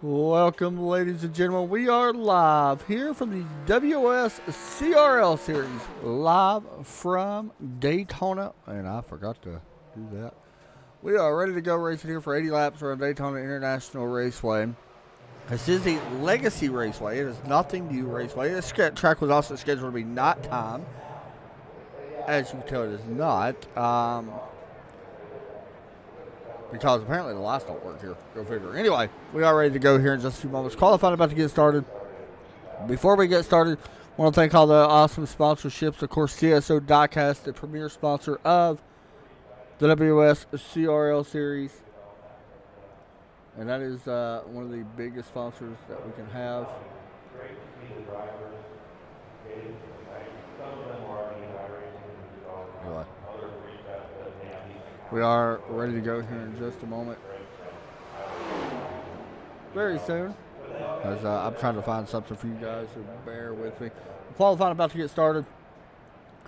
Welcome, ladies and gentlemen. We are live here from the WOSCRL series, live from Daytona. And I forgot to do that. We are ready to go racing here for 80 laps around Daytona International Raceway. This is the Legacy Raceway. It is nothing new raceway. This track was also scheduled to be night time. As you can tell, it is not. Because apparently the lights don't work here. Go figure. Anyway, we are ready to go here in just a few moments. Qualified about to get started. Before we get started, I want to thank all the awesome sponsorships. Of course, CSO Diecast, the premier sponsor of the WSCRL series. And that is one of the biggest sponsors that we can have. Anyway. We are ready to go here in just a moment. Very soon. As I'm trying to find something for you guys, so bear with me. Qualifying about to get started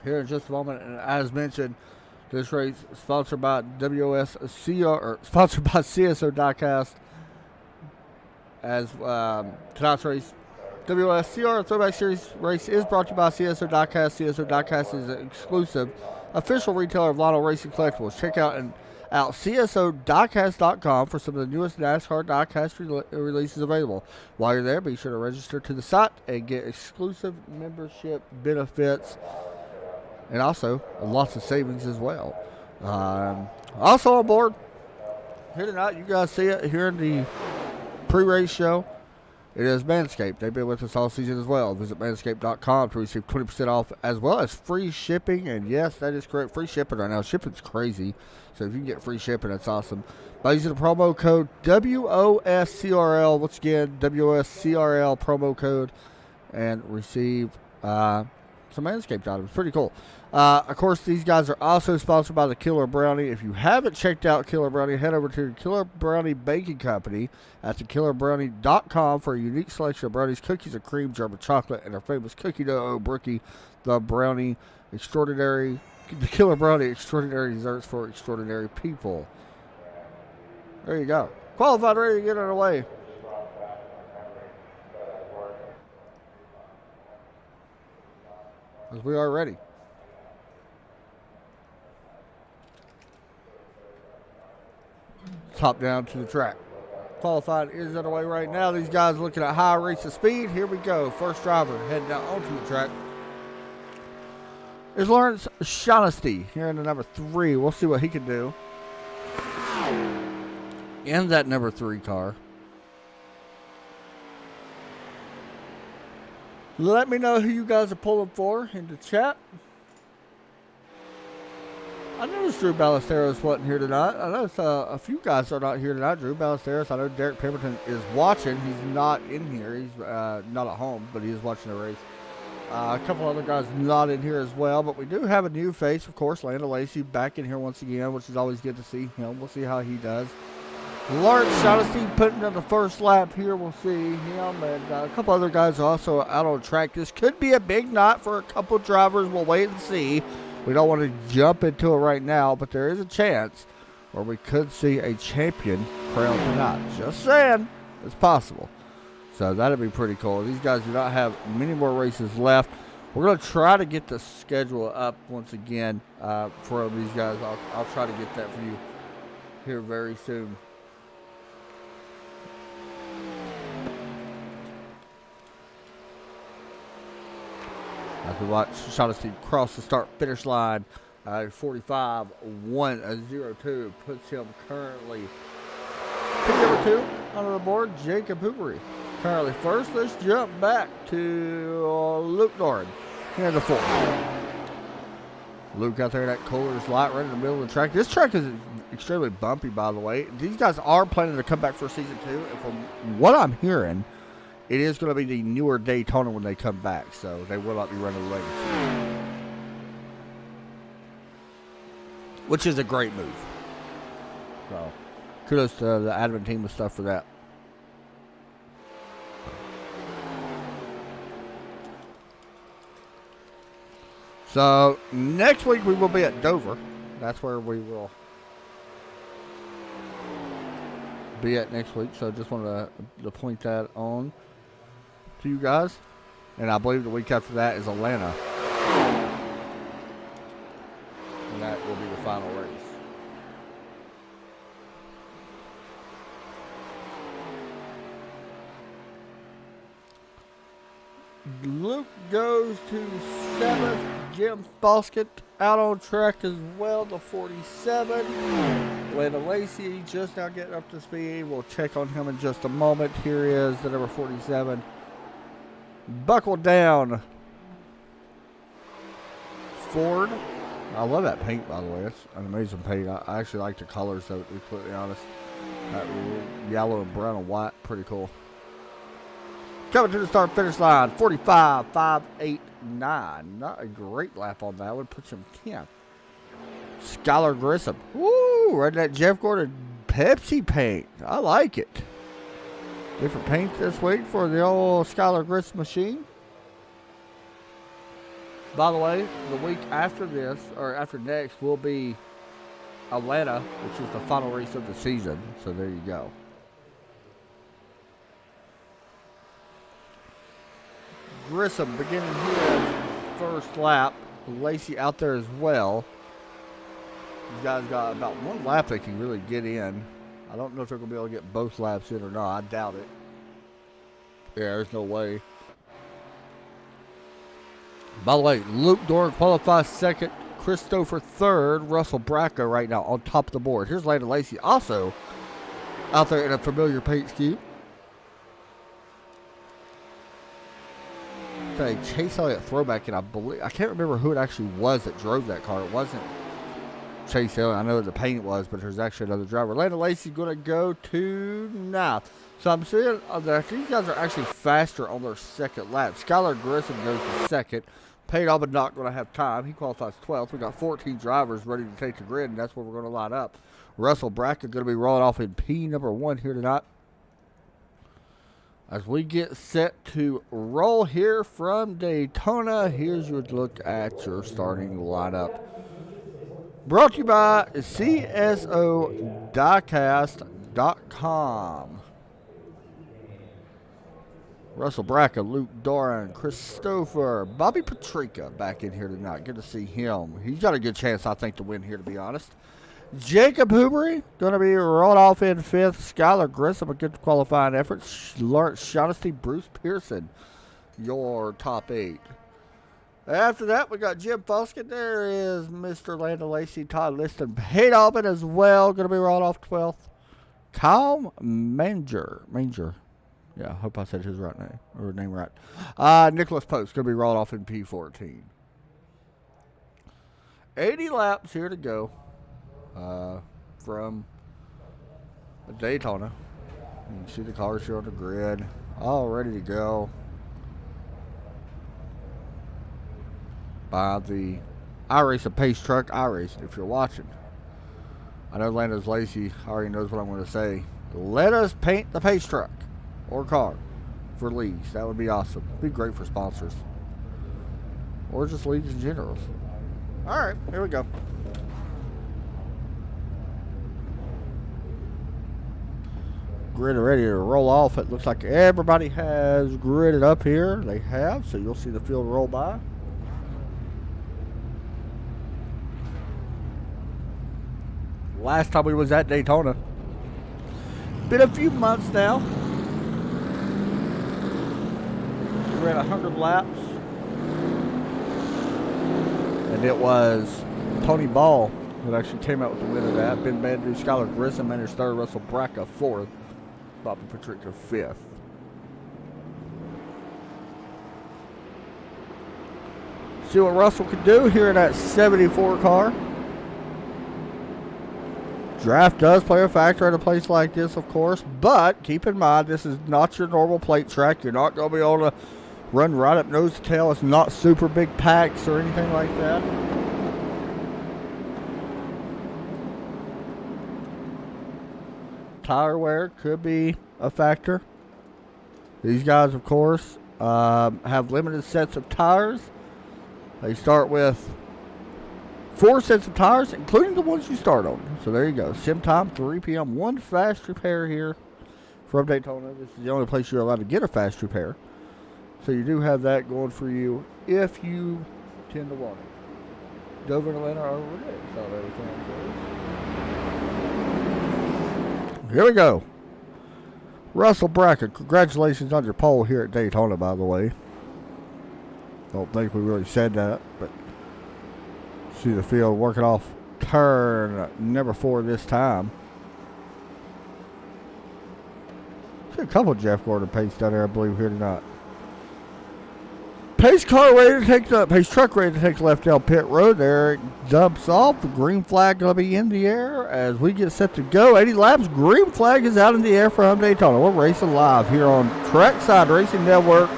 here in just a moment. And as mentioned, this race is sponsored by sponsored by CSO Diecast. As tonight's race, WSCR Throwback Series race is brought to you by CSO Diecast. CSO Diecast is an exclusive official retailer of Lionel Racing Collectibles. Check out CSOdiecast.com for some of the newest NASCAR diecast releases available. While you're there, be sure to register to the site and get exclusive membership benefits and also lots of savings as well. Also on board here tonight, you guys see it here in the pre-race show. It is Manscaped. They've been with us all season as well. Visit manscaped.com to receive 20% off as well as free shipping. And yes, that is correct. Free shipping right now. Shipping's crazy. So if you can get free shipping, that's awesome. By using the promo code WOSCRL, once again, WOSCRL promo code, and receive some Manscaped items. Pretty cool. Of course, these guys are also sponsored by the Killer Brownie. If you haven't checked out Killer Brownie, head over to the Killer Brownie Baking Company at thekillerbrownie.com for a unique selection of brownies, cookies, and cream, German chocolate, and our famous cookie dough brookie, the Brownie Extraordinary, the Killer Brownie Extraordinary Desserts for Extraordinary People. There you go. Qualified, ready to get on our way. As we are ready. Top down to the track. Qualified is underway right now. These guys looking at high rates of speed. Here we go. First driver heading down onto the track is Lawrence Shaughnessy here in the number 3. We'll see what he can do in that number 3 car. Let me know who you guys are pulling for in the chat. I noticed Drew Ballesteros wasn't here tonight. I noticed a few guys are not here tonight. Drew Ballesteros, I know Derek Pemberton is watching. He's not in here. He's not at home, but he is watching the race. A couple other guys not in here as well, but we do have a new face, of course. Lando Lacey back in here once again, which is always good to see him. We'll see how he does. Lawrence Shaughnessy putting in the first lap here. We'll see him, and a couple other guys also out on track. This could be a big night for a couple drivers. We'll wait and see. We don't want to jump into it right now, but there is a chance where we could see a champion crowned tonight. Just saying, it's possible. So that'd be pretty cool. These guys do not have many more races left. We're going to try to get the schedule up once again for these guys. I'll try to get that for you here very soon. As we watch Shaughnessy cross the start-finish line, 45-102 puts him currently pick number 2 on the board, Jacob Hoovery. Currently first. Let's jump back to Luke Doran here in the 4th. Luke out there in that Kohler's light right in the middle of the track. This track is extremely bumpy, by the way. These guys are planning to come back for season 2, and from what I'm hearing, it is going to be the newer Daytona when they come back, so they will not be running the Legacy, which is a great move. So, kudos to the admin team and stuff for that. So, next week we will be at Dover. That's where we will be at next week. So just wanted to point that on to you guys. And I believe the week after that is Atlanta. And that will be the final race. Luke goes to 7th. Jim Foskett out on track as well, the 47. Landon Lacey just now getting up to speed. We'll check on him in just a moment. Here is the number 47. Buckle down. Ford. I love that paint, by the way. It's an amazing paint. I actually like the colors of it, to be completely honest. That yellow and brown and white, pretty cool. Coming to the start finish line, 45.589. Not a great lap on that one. Puts him 10th. Skylar Grissom. Woo! Right, that Jeff Gordon Pepsi paint. I like it. Different paint this week for the old Skylar Grissom machine. By the way, the week after this, or after next, will be Atlanta, which is the final race of the season. So there you go. Grissom beginning his first lap. Lacey out there as well. These guys got about one lap they can really get in. I don't know if they're going to be able to get both laps in or not. I doubt it. Yeah, there's no way. By the way, Luke Doran qualifies second. Christopher third. Russell Bracco right now on top of the board. Here's Landon Lacey also out there in a familiar paint scheme. A Chase Elliott throwback, and I can't remember who it actually was that drove that car. It wasn't Chase Elliott. I know the paint was, but there's actually another driver. Landon Lacey's going to go to 9th. So I'm seeing that these guys are actually faster on their second lap. Skylar Grissom goes to second. Payne Auburn not going to have time. He qualifies 12th. We got 14 drivers ready to take the grid, and that's where we're going to line up. Russell Bracco going to be rolling off in P number 1 here tonight. As we get set to roll here from Daytona, here's your look at your starting lineup. Brought to you by CSOdiecast.com. Russell Bracco, Luke Doran, Christopher, Bobby Patrica back in here tonight. Good to see him. He's got a good chance, I think, to win here, to be honest. Jacob Hubery going to be rolled off in 5th. Skylar Grissom, a good qualifying effort. Lawrence Shaughnessy, Bruce Pearson, your top 8. After that, we got Jim Foskett. There is Mr. Landon Lacey, Todd Liston, Payne Auburn as well. Going to be rolled off 12th. Kyle Manger. Yeah, I hope I said his right name, or name right. Nicholas Post going to be rolled off in P14. 80 laps here to go. From Daytona. You can see the cars here on the grid, all ready to go. By the iRace, a pace truck, iRace. If you're watching, I know Landon Lacey already knows what I'm going to say. Let us paint the pace truck or car for leagues. That would be awesome. Be great for sponsors or just leagues in general. All right, here we go. Grid ready to roll off. It looks like everybody has gridded up here. They have, so you'll see the field roll by. Last time we was at Daytona. Been a few months now. We ran 100 laps. And it was Tony Ball that actually came out with the win of that. Ben Bandrew, Skylar Grissom, managed third. Russell Bracco, 4th. Bobby Patrica, 5th. See what Russell could do here in that 74 car. Draft does play a factor at a place like this, of course, but keep in mind this is not your normal plate track. You're not going to be able to run right up nose to tail. It's not super big packs or anything like that. Tire wear could be a factor. These guys, of course, have limited sets of tires. They start with 4 sets of tires, including the ones you start on. So there you go. Sim time, 3 p.m. One fast repair here from Daytona. This is the only place you're allowed to get a fast repair. So you do have that going for you if you tend to want it. Dover and Atlanta are over there. That's all everything says. Here we go. Russell Brackett, congratulations on your pole here at Daytona, by the way. Don't think we really said that, but see the field working off turn number 4 this time. See a couple of Jeff Gordon pace down there, I believe, here tonight. Pace car ready to take the pace truck ready to take the left down pit road. There it jumps off. The green flag going to be in the air as we get set to go. 80 laps. Green flag is out in the air from Daytona. We're racing live here on Trackside Racing Network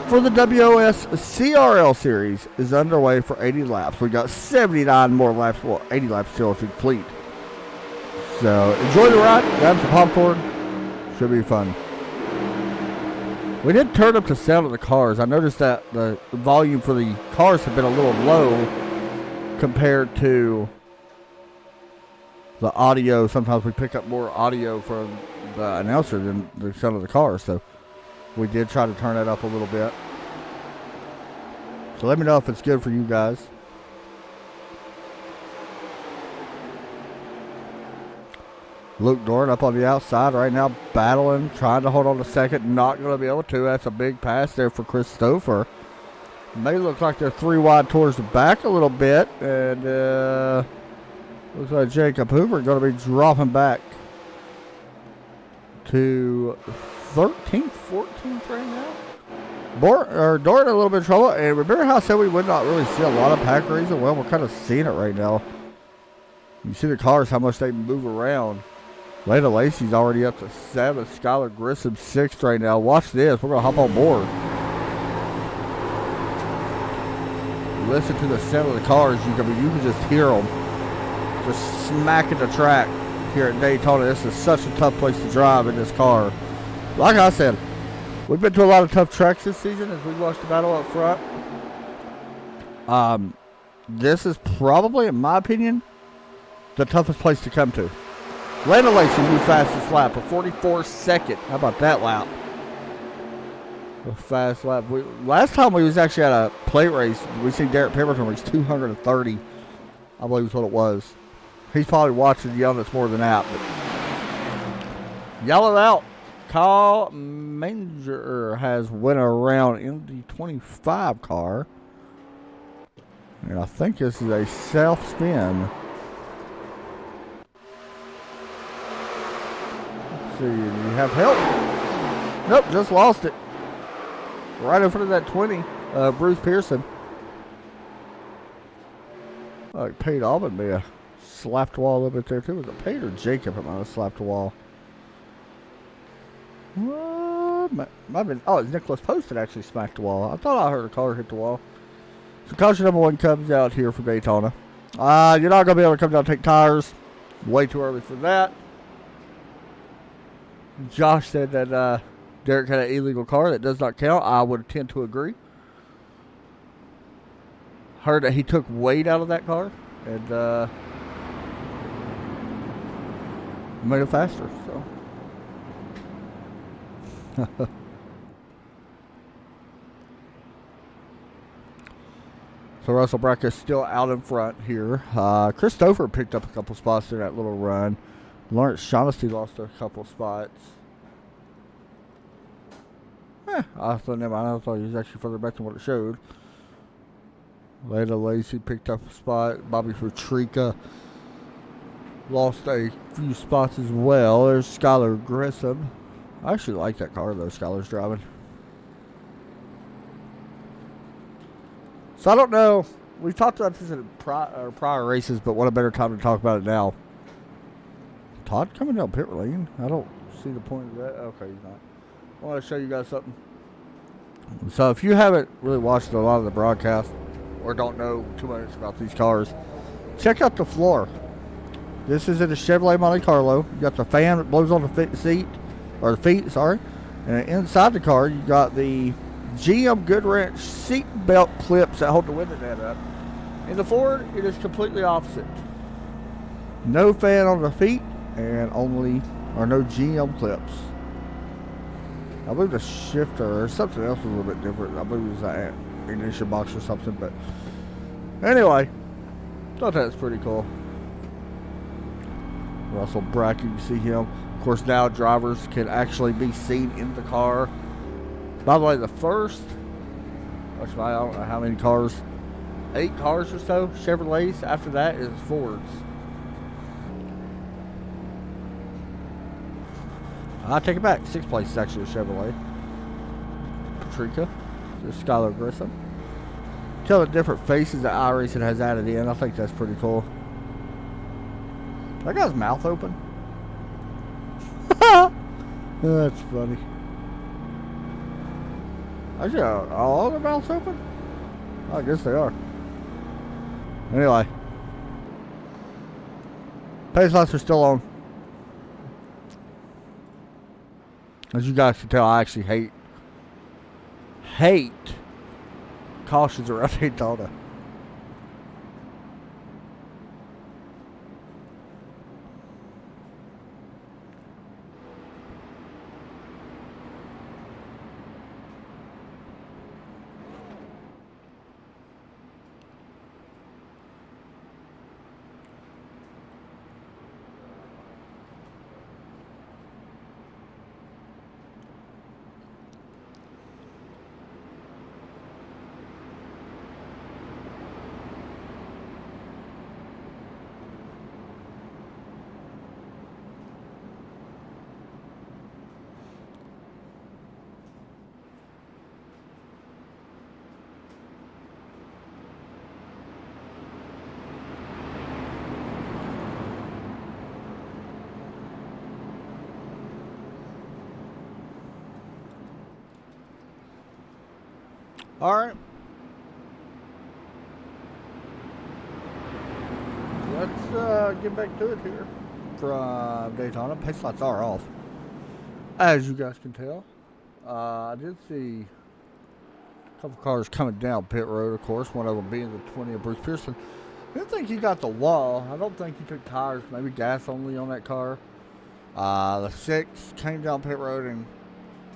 for the WOSCRL series is underway for 80 laps. We got 79 more laps. Well, 80 laps still to complete. So enjoy the ride. Grab some popcorn. Should be fun. We did turn up the sound of the cars. I noticed that the volume for the cars have been a little low compared to the audio. Sometimes we pick up more audio from the announcer than the sound of the cars. So we did try to turn it up a little bit. So let me know if it's good for you guys. Luke Dorn up on the outside right now, battling, trying to hold on to second. Not going to be able to. That's a big pass there for Christopher. May look like they're 3 wide towards the back a little bit. And looks like Jacob Hoover going to be dropping back to 13th, 14th right now. Dorn in a little bit of trouble. And remember how I said we would not really see a lot of pack racing? Well, we're kind of seeing it right now. You see the cars, how much they move around. Leda Lacey's already up to 7th. Skylar Grissom 6th right now. Watch this. We're going to hop on board. Listen to the sound of the cars. You can just hear them just smacking the track here at Daytona. This is such a tough place to drive in this car. Like I said, we've been to a lot of tough tracks this season as we watched the battle up front. This is probably, in my opinion, the toughest place to come to. Leda Lacey moved fastest lap, a 44-second. How about that lap? A fast lap. Last time we was actually at a plate race, we seen Derek Pemberton race 230. I believe is what it was. He's probably watching yelling us more than that. But yell it out. Kyle Manger has went around in the 25 car. And I think this is a self-spin. See, you have help. Nope, just lost it. Right in front of that 20, Bruce Pearson. Like Pate Alban may have slapped the wall a little bit there too. Was it Pate or Jacob that might have slapped the wall? Might have been, it's Nicholas Post that actually smacked the wall. I thought I heard a car hit the wall. So caution number 1 comes out here for Daytona. You're not going to be able to come down and take tires. Way too early for that. Josh said that Derek had an illegal car. That does not count. I would tend to agree. Heard that he took weight out of that car and made it faster. So. So Russell Brackett's still out in front here. Christopher picked up a couple spots in that little run. Lawrence Shaughnessy lost a couple spots. I thought he was actually further back than what it showed. Leda Lacey picked up a spot. Bobby Futrika lost a few spots as well. There's Skylar Grissom. I actually like that car though Skylar's driving. So I don't know. We've talked about this in prior races, but what a better time to talk about it now. Todd coming down pit lane. I don't see the point of that. Okay, he's not. I want to show you guys something. So if you haven't really watched a lot of the broadcast or don't know too much about these cars, check out the floor. This is in a Chevrolet Monte Carlo. You got the fan that blows on the feet, and inside the car you got the GM Goodwrench seat belt clips that hold the window net up. In the Ford, it is completely opposite. No fan on the feet and no GM clips. I believe the shifter or something else was a little bit different. I believe it was an ignition box or something. But anyway, thought that's pretty cool. Russell Bracken, you see him. Of course, now drivers can actually be seen in the car. By the way, the first, actually, I don't know how many cars, 8 cars or so, Chevrolets. After that is Fords. I take it back. 6th place is actually a Chevrolet. Patrica. There's Skylar Grissom. Tell the different faces that iRacing has added in. I think that's pretty cool. That guy's mouth open. That's funny. Actually, are all their mouths open? I guess they are. Anyway. Pace lights are still on. As you guys can tell, I actually hate cautions around Daytona. All right. Let's get back to it here from Daytona. Pace lights are off, as you guys can tell. I did see a couple cars coming down pit road, of course, one of them being the 20 of Bruce Pearson. I didn't think he got the wall. I don't think he took tires, maybe gas only on that car. The 6 came down pit road and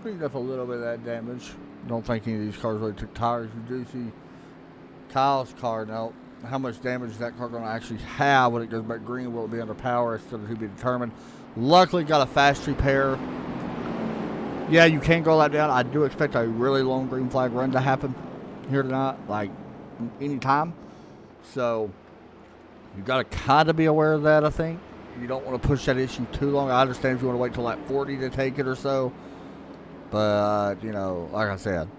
cleaned up a little bit of that damage. Don't think any of these cars really took tires. You do see Kyle's car now. How much damage is that car going to actually have when it goes back green? Will it be under power? It's still to be determined. Luckily, got a fast repair. Yeah, you can go that down. I do expect a really long green flag run to happen here tonight, like anytime. So you got to kind of be aware of that, I think. You don't want to push that issue too long. I understand if you want to wait till like 40 to take it or so. But, you know, like I said,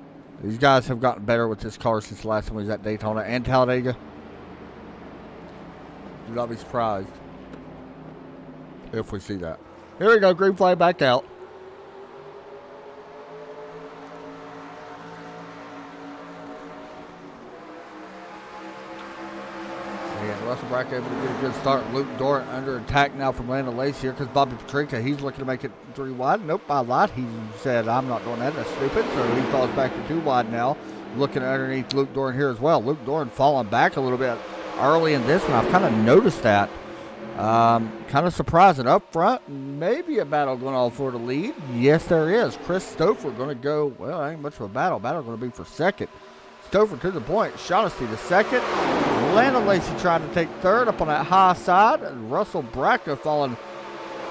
these guys have gotten better with this car since the last time we was at Daytona and Talladega. Do not be surprised if we see that. Here we go, green flag back out. Russell Bracken able to get a good start. Luke Dorn under attack now from Landon Lace here because Bobby Patrica, he's looking to make it 3 wide. Nope, I lied. He said, I'm not doing that. That's stupid. So he falls back to 2 wide now. Looking underneath Luke Dorn here as well. Luke Dorn falling back a little bit early in this one. I've kind of noticed that. Kind of surprising. Up front, maybe a battle going on for the lead. Yes, there is. Chris Stouffer going to go, well, ain't much of a battle. Battle going to be for second. Stouffer to the point. Shaughnessy to second. Landon Lacey trying to take third up on that high side. And Russell Bracken falling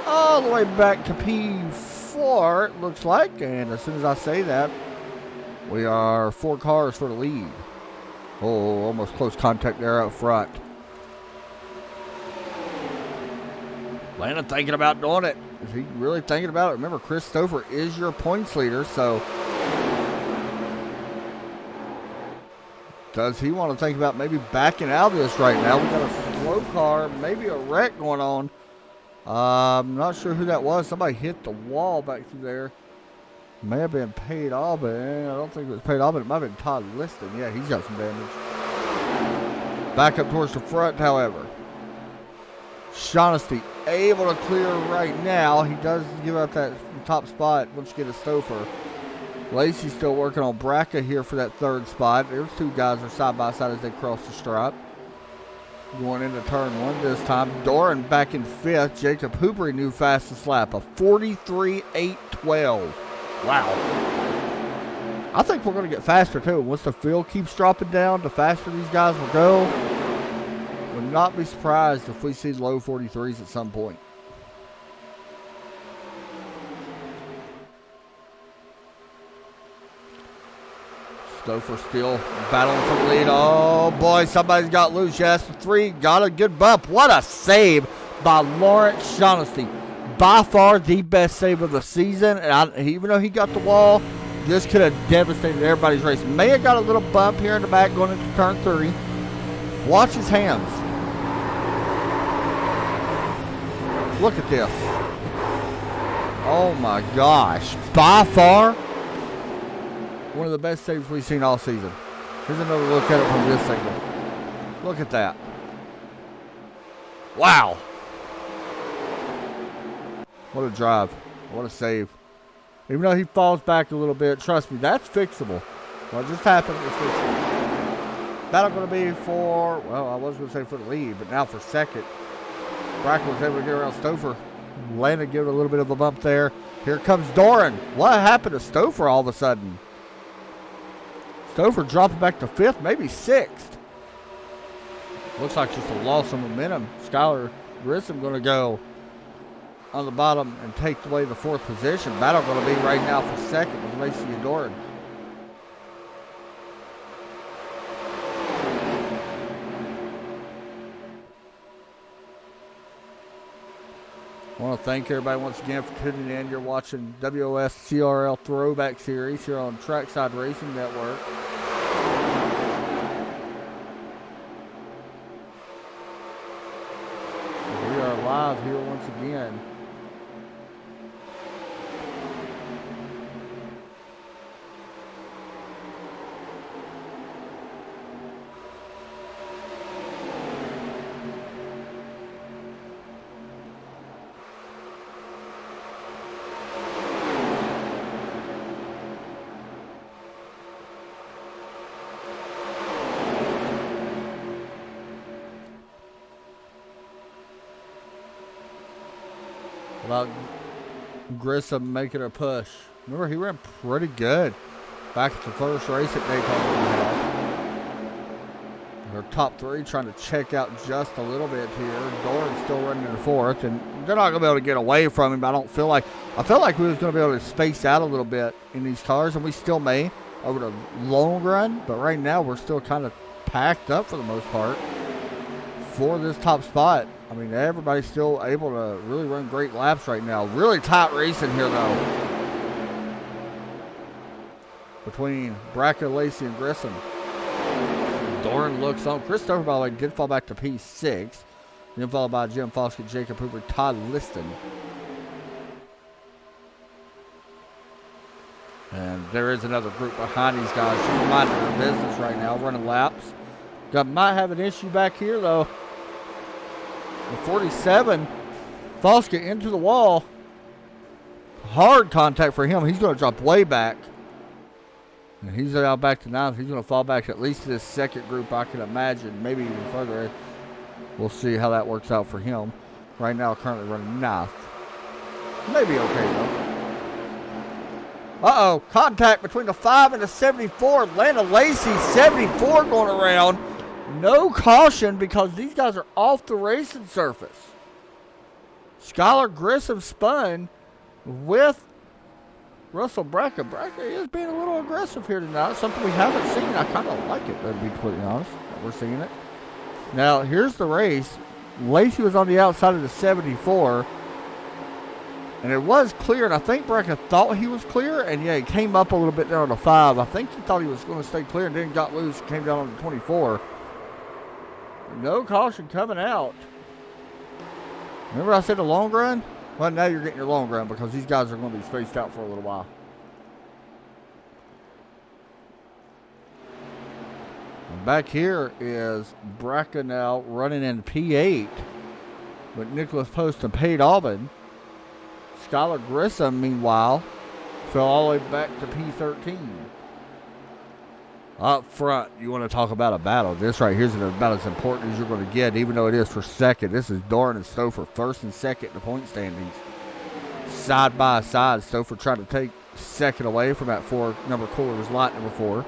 all the way back to P4, it looks like. And as soon as I say that, we are 4 cars for the lead. Oh, almost close contact there up front. Landon thinking about doing it. Is he really thinking about it? Remember, Chris Stouffer is your points leader, so does he want to think about maybe backing out of this right now? We got a slow car, maybe a wreck going on. I'm not sure who that was. Somebody hit the wall back through there. May have been Paid Albin. I don't think it was Paid Albin. It might have been Todd Liston. Yeah, he's got some damage. Back up towards the front, however. Shaughnessy able to clear right now. He does give up that top spot once you get a Stouffer. Lacey's still working on Bracken here for that third spot. There's 2 guys are side by side as they cross the stripe. Going into turn one this time. Doran back in fifth. Jacob Hooper, new fastest lap, a 43.812. Wow. I think we're going to get faster too. Once the field keeps dropping down, the faster these guys will go. Would not be surprised if we see low 43s at some point. Stouffer still battling for the lead. Oh boy, somebody's got loose. Yes, the three got a good bump. What a save by Lawrence Shaughnessy. By far the best save of the season. And even though he got the wall, this could have devastated everybody's race. May have got a little bump here in the back going into turn 3. Watch his hands. Look at this. Oh my gosh. By far, one of the best saves we've seen all season. Here's another look at it from this angle. Look at that. Wow. What a drive. What a save. Even though he falls back a little bit, trust me, that's fixable. What just happened is fixable. Battle going to be for, well, I was going to say for the lead, but now for second. Bracken was able to get around Stouffer. Landon gave it a little bit of a bump there. Here comes Doran. What happened to Stouffer all of a sudden? Stouffer dropping back to fifth, maybe sixth. Looks like just a loss of momentum. Skylar Grissom going to go on the bottom and take away the fourth position. Battle going to be right now for second with Lacey and Doran. I want to thank everybody once again for tuning in. You're watching WOSCRL Throwback Series here on Trackside Racing Network. We are live here once again. About Grissom making a push. Remember, he ran pretty good back at the first race at Daytona. Their top three trying to check out just a little bit here. Doran's still running in the fourth, and they're not going to be able to get away from him. I felt like we was going to be able to space out a little bit in these cars, and we still may over the long run. But right now, we're still kind of packed up for the most part for this top spot. I mean, everybody's still able to really run great laps right now. Really tight racing here, though, between Bracken, Lacey, and Grissom. Doran looks on. Chris Stouffer, by the way, did fall back to P6. Then followed by Jim Foskett, Jacob Hooper, Todd Liston. And there is another group behind these guys just minding their business right now, running laps. Might have an issue back here, though. The 47, Foskett into the wall. Hard contact for him. He's going to drop way back. And he's now back to ninth. He's going to fall back at least to this second group, I can imagine. Maybe even further. We'll see how that works out for him. Right now, currently running ninth. Maybe okay, though. Uh-oh. Contact between the 5 and the 74. Atlanta Lacey, 74 going around. No caution because these guys are off the racing surface. Skylar Grissom spun with Russell Bracken. Bracken is being a little aggressive here tonight. Something we haven't seen. I kind of like it, to be completely honest, that we're seeing it. Now, here's the race. Lacey was on the outside of the 74. And it was clear, and I think Bracken thought he was clear. And, yeah, he came up a little bit there on the 5. I think he thought he was going to stay clear and then got loose and came down on the 24. No caution coming out. Remember I said the long run? Well, now you're getting your long run because these guys are going to be spaced out for a little while. And back here is Bracken now running in P8 with Nicholas Post and Pate Albin. Skylar Grissom, meanwhile, fell all the way back to P13. Up front, you want to talk about a battle. This right here is about as important as you're going to get, even though it is for second. This is Doran and Stouffer, first and second in the point standings. Side by side, Stouffer trying to take second away from that number Coors Light number 4.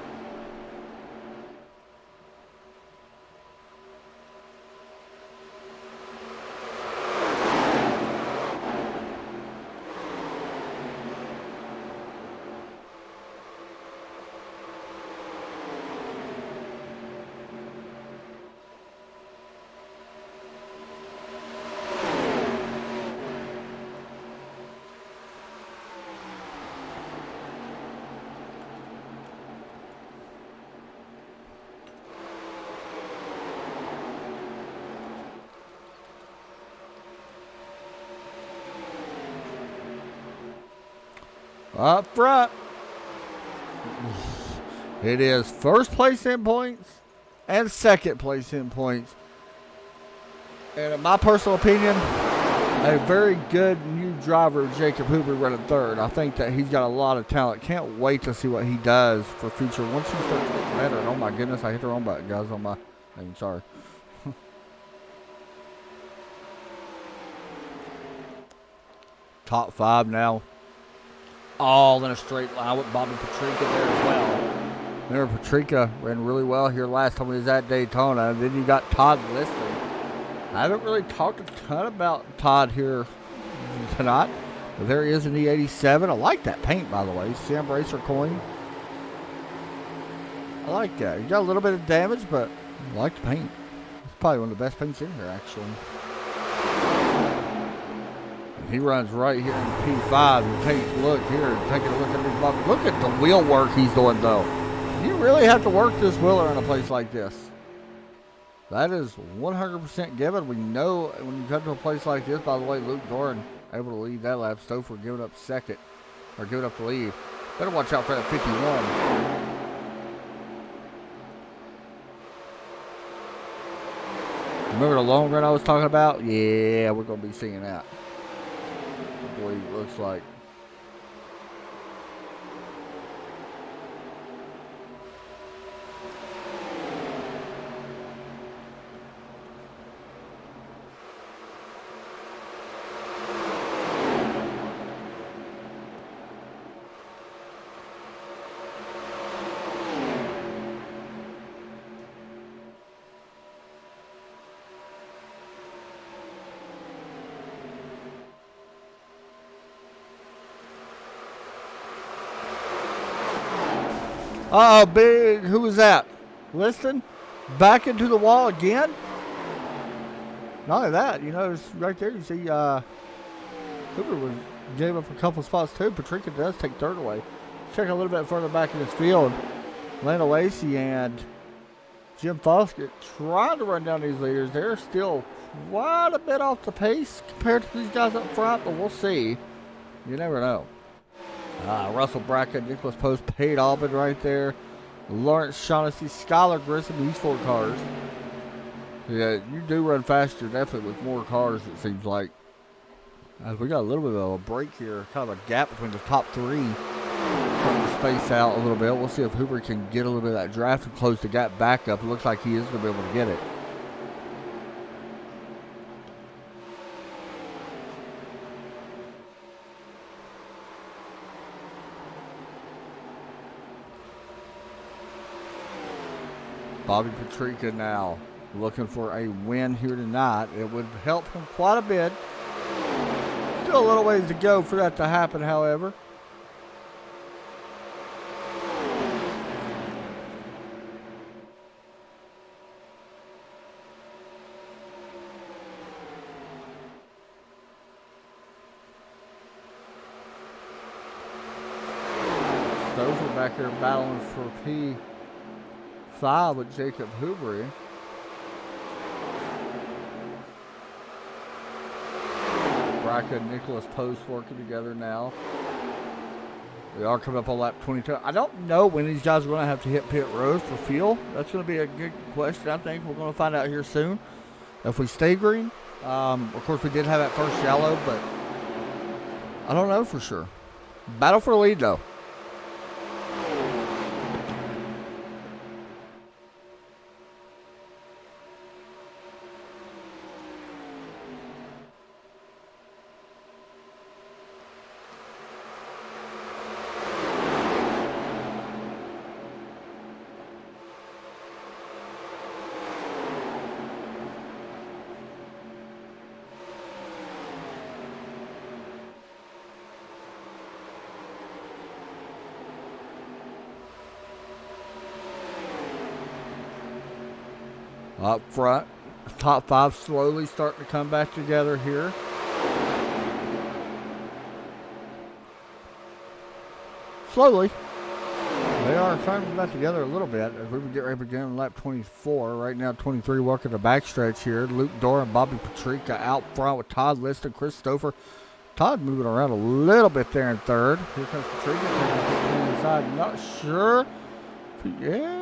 Up front, it is first place in points and second place in points. And in my personal opinion, a very good new driver, Jacob Hoover, running third. I think that he's got a lot of talent. Can't wait to see what he does for future. Once he starts getting better, and oh my goodness, I hit the wrong button, guys. I'm sorry. Top 5 now. All in a straight line with Bobby Petrika there as well. Remember, Petrika ran really well here last time he was at Daytona. And then you got Todd Liston. I haven't really talked a ton about Todd here tonight. But there he is in the 87. I like that paint, by the way. Sam Racer coin. I like that. You got a little bit of damage, but I like the paint. It's probably one of the best paints in here, actually. He runs right here in P5 and takes a look here and taking a look at these buckets. Look at the wheel work he's doing, though. You really have to work this wheeler in a place like this. That is 100% given. We know when you come to a place like this, by the way, Luke Doran able to lead that lap. Stouffer giving up second, or giving up the lead. Better watch out for that 51. Remember the long run I was talking about? Yeah, we're going to be seeing that. I believe it looks like. Uh-oh, big. Who was that? Liston? Back into the wall again? Not only that, you notice right there, you see Cooper gave up a couple spots too. Petrika does take third away. Check a little bit further back in this field. Lando Lacey and Jim Foskett trying to run down these leaders. They're still quite a bit off the pace compared to these guys up front, but we'll see. You never know. Russell Brackett, Nicholas Post, Pate Albin right there. Lawrence Shaughnessy, Skylar Grissom, these 4 cars. Yeah, you do run faster, definitely, with more cars, it seems like. As we got a little bit of a break here, kind of a gap between the top 3. Trying to space out a little bit. We'll see if Hoover can get a little bit of that draft and close the gap back up. It looks like he is going to be able to get it. Bobby Petrika now looking for a win here tonight. It would help him quite a bit. Still a little ways to go for that to happen, however. Stouffer back there battling for P5 with Jacob Hoover. Brackett and Nicholas Post working together now. We are coming up on lap 22. I don't know when these guys are going to have to hit pit road for fuel. That's going to be a good question. I think we're going to find out here soon. If we stay green, of course we did have that first shallow, but I don't know for sure. Battle for the lead though. Up front, top 5 slowly starting to come back together here. Slowly. They are trying to come back together a little bit as we would get ready to begin lap 24. Right now, 23 working the backstretch here. Luke Dorr and Bobby Patrica out front with Todd Liston, Chris Stouffer. Todd moving around a little bit there in third. Here comes Patrica taking the inside. Not sure. Yeah.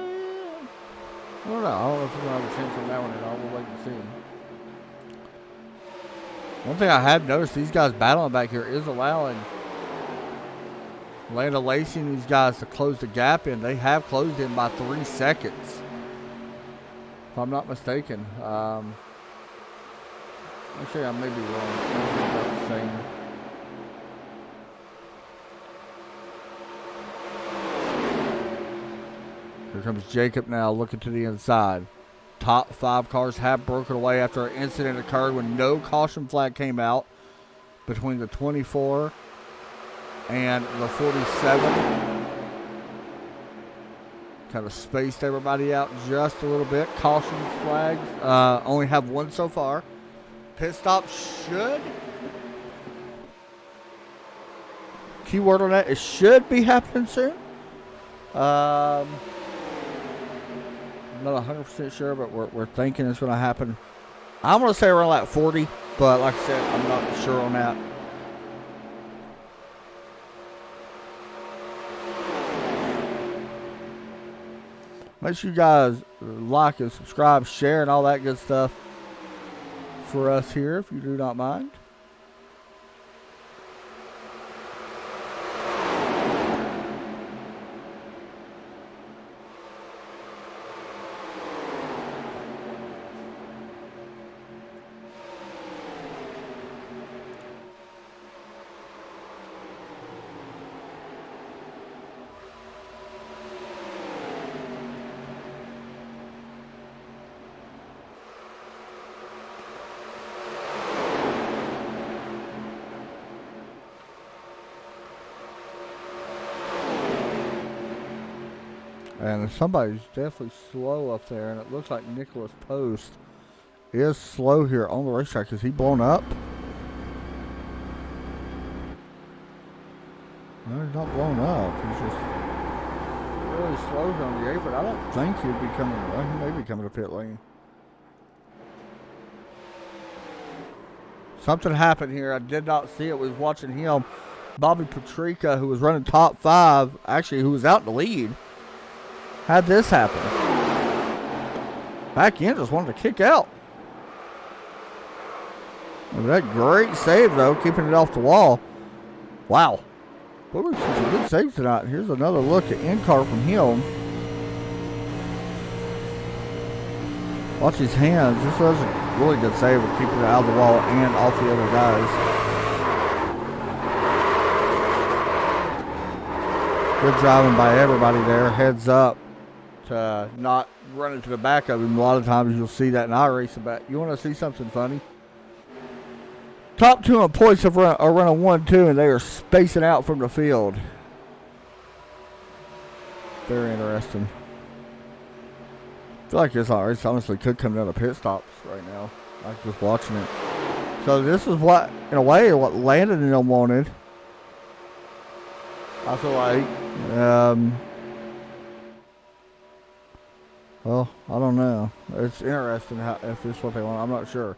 I don't know if we're going to have a chance on that one at all. We'll wait and see. One thing I have noticed, these guys battling back here is allowing Landa Lacey and these guys to close the gap in. They have closed in by 3 seconds, if I'm not mistaken. Actually, I may be wrong. I'm not saying. Here comes Jacob now looking to the inside. Top 5 cars have broken away after an incident occurred when no caution flag came out between the 24 and the 47. Kind of spaced everybody out just a little bit. Caution flags only have 1 so far. Pit stop should. Keyword on that, it should be happening soon. I'm not 100% sure, but we're thinking it's going to happen. I'm going to say around like 40, but like I said, I'm not sure on that. Make sure you guys like and subscribe, share, and all that good stuff for us here, if you do not mind. And somebody's definitely slow up there, and it looks like Nicholas Post is slow here on the racetrack. Is he blown up? No, he's not blown up. He's just really slow here on the apron. I don't think he'd be coming. Well, he may be coming to pit lane. Something happened here. I did not see it. Was watching him. Bobby Patrica, who was running top 5, actually, who was out in the lead. How'd this happen? Back end just wanted to kick out. Well, that great save, though, keeping it off the wall. Wow. Boy, we've seen some good saves tonight. Here's another look at in-car from him. Watch his hands. This was a really good save of keeping it out of the wall and off the other guys. Good driving by everybody there. Heads up. To not run into the back of him. A lot of times you'll see that in iRacing, but you want to see something funny? Top 2 on points are running 1-2, and they are spacing out from the field. Very interesting. I feel like this race honestly could come down to pit stops right now. I'm just watching it. So this is what, in a way, what Landon and them wanted. I feel like. Well, I don't know. It's interesting if this is what they want. I'm not sure.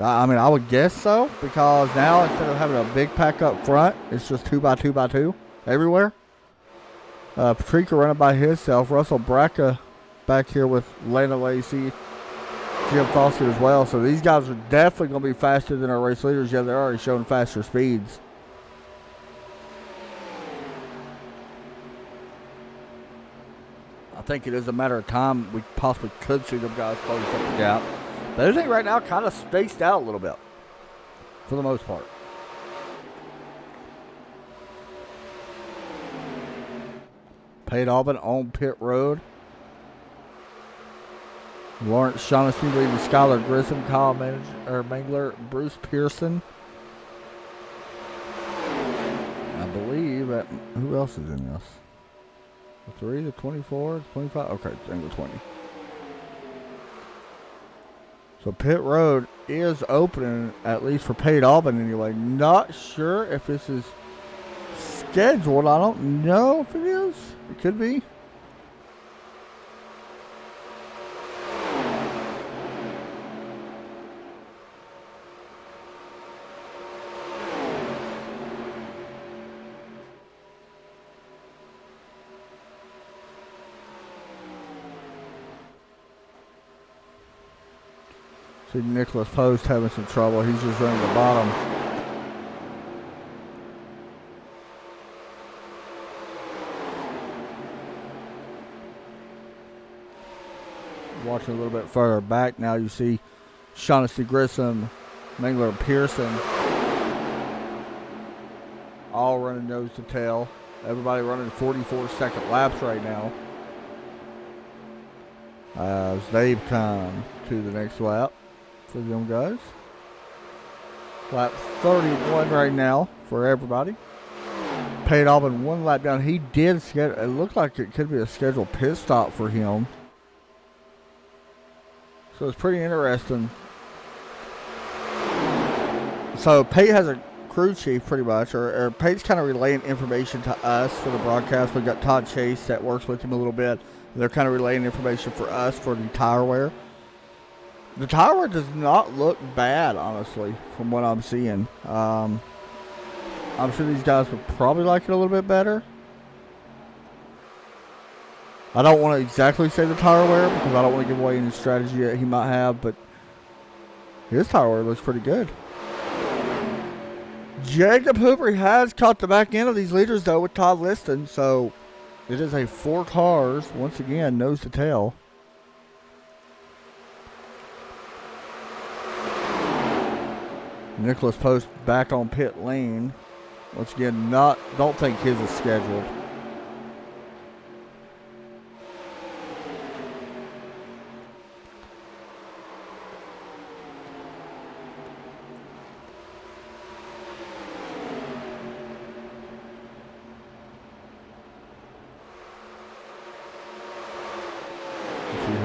I mean, I would guess so, because now instead of having a big pack up front, it's just 2x2x2 everywhere. Patrica running by himself. Russell Bracca back here with Landa Lacey, Jim Foster as well. So these guys are definitely going to be faster than our race leaders. Yeah, they're already showing faster speeds. I think it is a matter of time we possibly could see them guys close up the gap. But everything right now kind of spaced out a little bit, for the most part. Pate Albin on pit road. Lawrence Shaughnessy leading Skylar Grissom, Kyle Mangler, Bruce Pearson. I believe that, who else is in this? The 3, the 24, the 25. Okay, angle 20. So pit road is opening, at least for Pate Albin anyway. Not sure if this is scheduled. I don't know if it is. It could be. See Nicholas Post having some trouble. He's just running the bottom. Watching a little bit further back now, you see Shaughnessy Grissom, Mangler Pearson, all running nose to tail. Everybody running 44-second laps right now as they've come to the next lap for them guys. Lap 31 right now for everybody. Pate Albin 1 lap down. He did schedule, it looked like it could be a scheduled pit stop for him. So it's pretty interesting. So Pate has a crew chief pretty much, or Pate's kind of relaying information to us for the broadcast. We've got Todd Chase that works with him a little bit. They're kind of relaying information for us for the tire wear. The tire wear does not look bad, honestly, from what I'm seeing. I'm sure these guys would probably like it a little bit better. I don't want to exactly say the tire wear because I don't want to give away any strategy that he might have, but his tire wear looks pretty good. Jacob Hooper has caught the back end of these leaders, though, with Todd Liston, so it is a 4 cars, once again, nose to tail. Nicholas Post back on pit lane. Once again, don't think his is scheduled.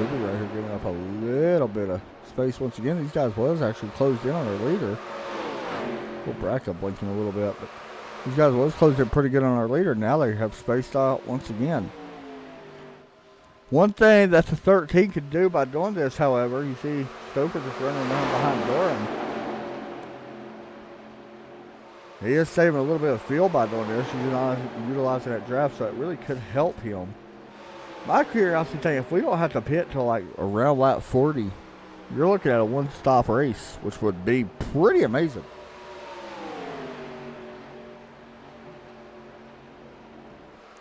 Right here giving up a little bit of space once again. These guys was actually closed in on their leader. Little bracket blinking a little bit, but these guys was closed in pretty good on our leader. Now they have spaced out once again. One thing that the 13 could do by doing this, however, you see Stoker just running around behind Doran. He is saving a little bit of fuel by doing this, utilizing that draft, so it really could help him. My curiosity thing, if we don't have to pit till like around lap 40, you're looking at a one-stop race, which would be pretty amazing.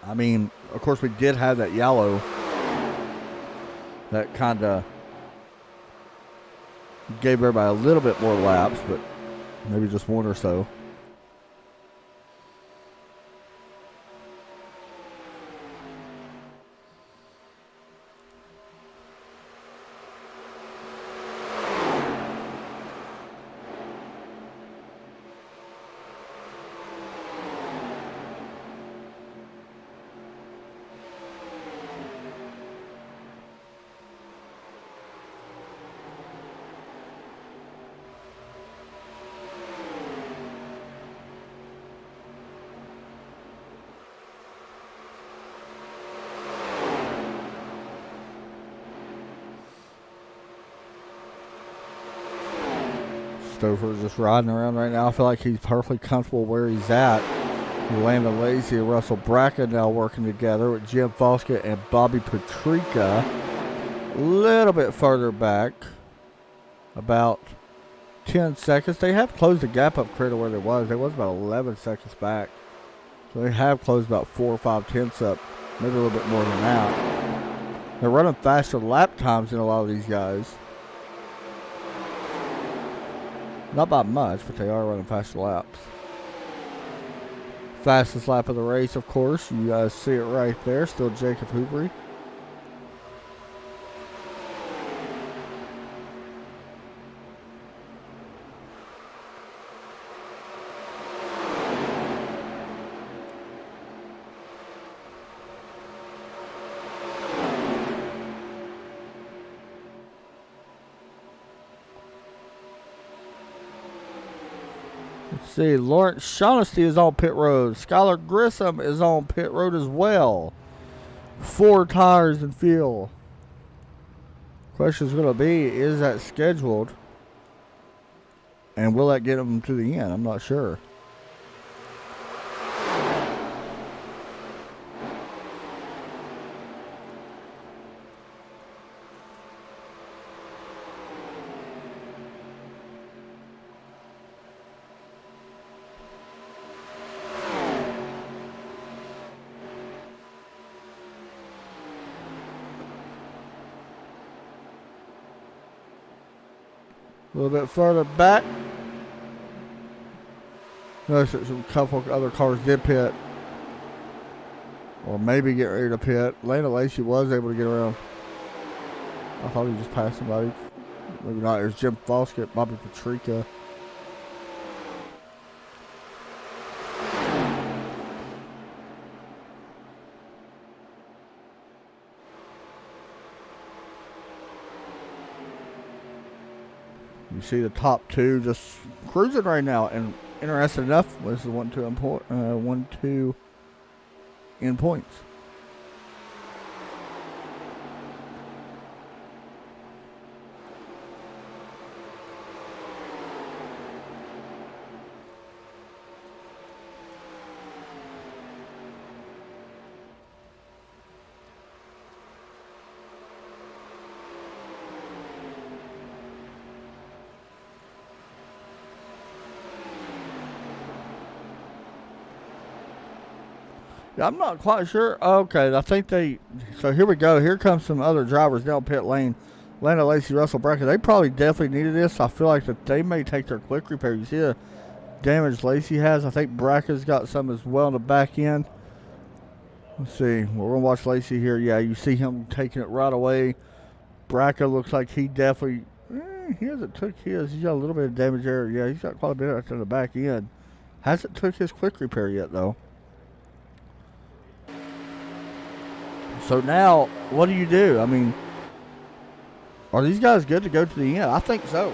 I mean, of course, we did have that yellow that kind of gave everybody a little bit more laps, but maybe just one or so. Stouffer just riding around right now. I feel like he's perfectly comfortable where he's at. Landon Lacy and Russell Bracken now working together with Jim Foskett and Bobby Patrica. A little bit further back, about 10 seconds. They have closed the gap up clear to where they was. They was about 11 seconds back. So they have closed about 4 or 5 tenths up, maybe a little bit more than that. They're running faster lap times than a lot of these guys. Not by much, but they are running faster laps. Fastest lap of the race, of course. You guys see it right there. Still Jacob Hoopery. Let's see. Lawrence Shaughnessy is on pit road. Skylar Grissom is on pit road as well. 4 tires and fuel. Question is going to be, is that scheduled? And will that get them to the end? I'm not sure. A little bit further back. Notice that a couple of other cars did pit. Or maybe get ready to pit. Lana Lacey was able to get around. I thought he just passed somebody. Maybe not. There's Jim Foskett, Bobby Patrica. You see the top 2 just cruising right now, and interesting enough, this is 1-2 in points. Yeah, I'm not quite sure. Okay, I think they. So here we go. Here comes some other drivers down pit lane. Lana Lacey, Russell Brackett. They probably definitely needed this. I feel like that they may take their quick repair. You see the damage Lacey has. I think Brackett's got some as well in the back end. Let's see. We're gonna watch Lacey here. Yeah, you see him taking it right away. Brackett looks like he definitely. He hasn't took his. He's got a little bit of damage there. Yeah, he's got quite a bit right in the back end. Hasn't took his quick repair yet though. So now, what do you do? I mean, are these guys good to go to the end? I think so.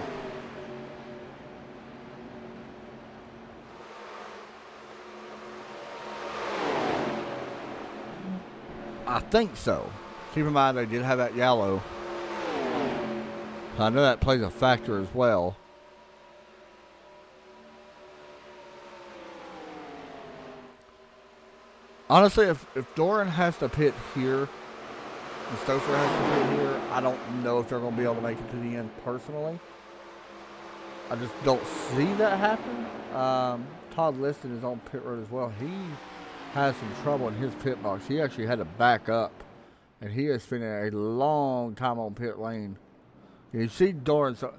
I think so. Keep in mind, they did have that yellow. I know that plays a factor as well. Honestly, if Doran has to pit here and Stouffer has to pit here, I don't know if they're going to be able to make it to the end personally. I just don't see that happen. Todd Liston is on pit road as well. He has some trouble in his pit box. He actually had to back up, and he is spending a long time on pit lane. You see Doran. So,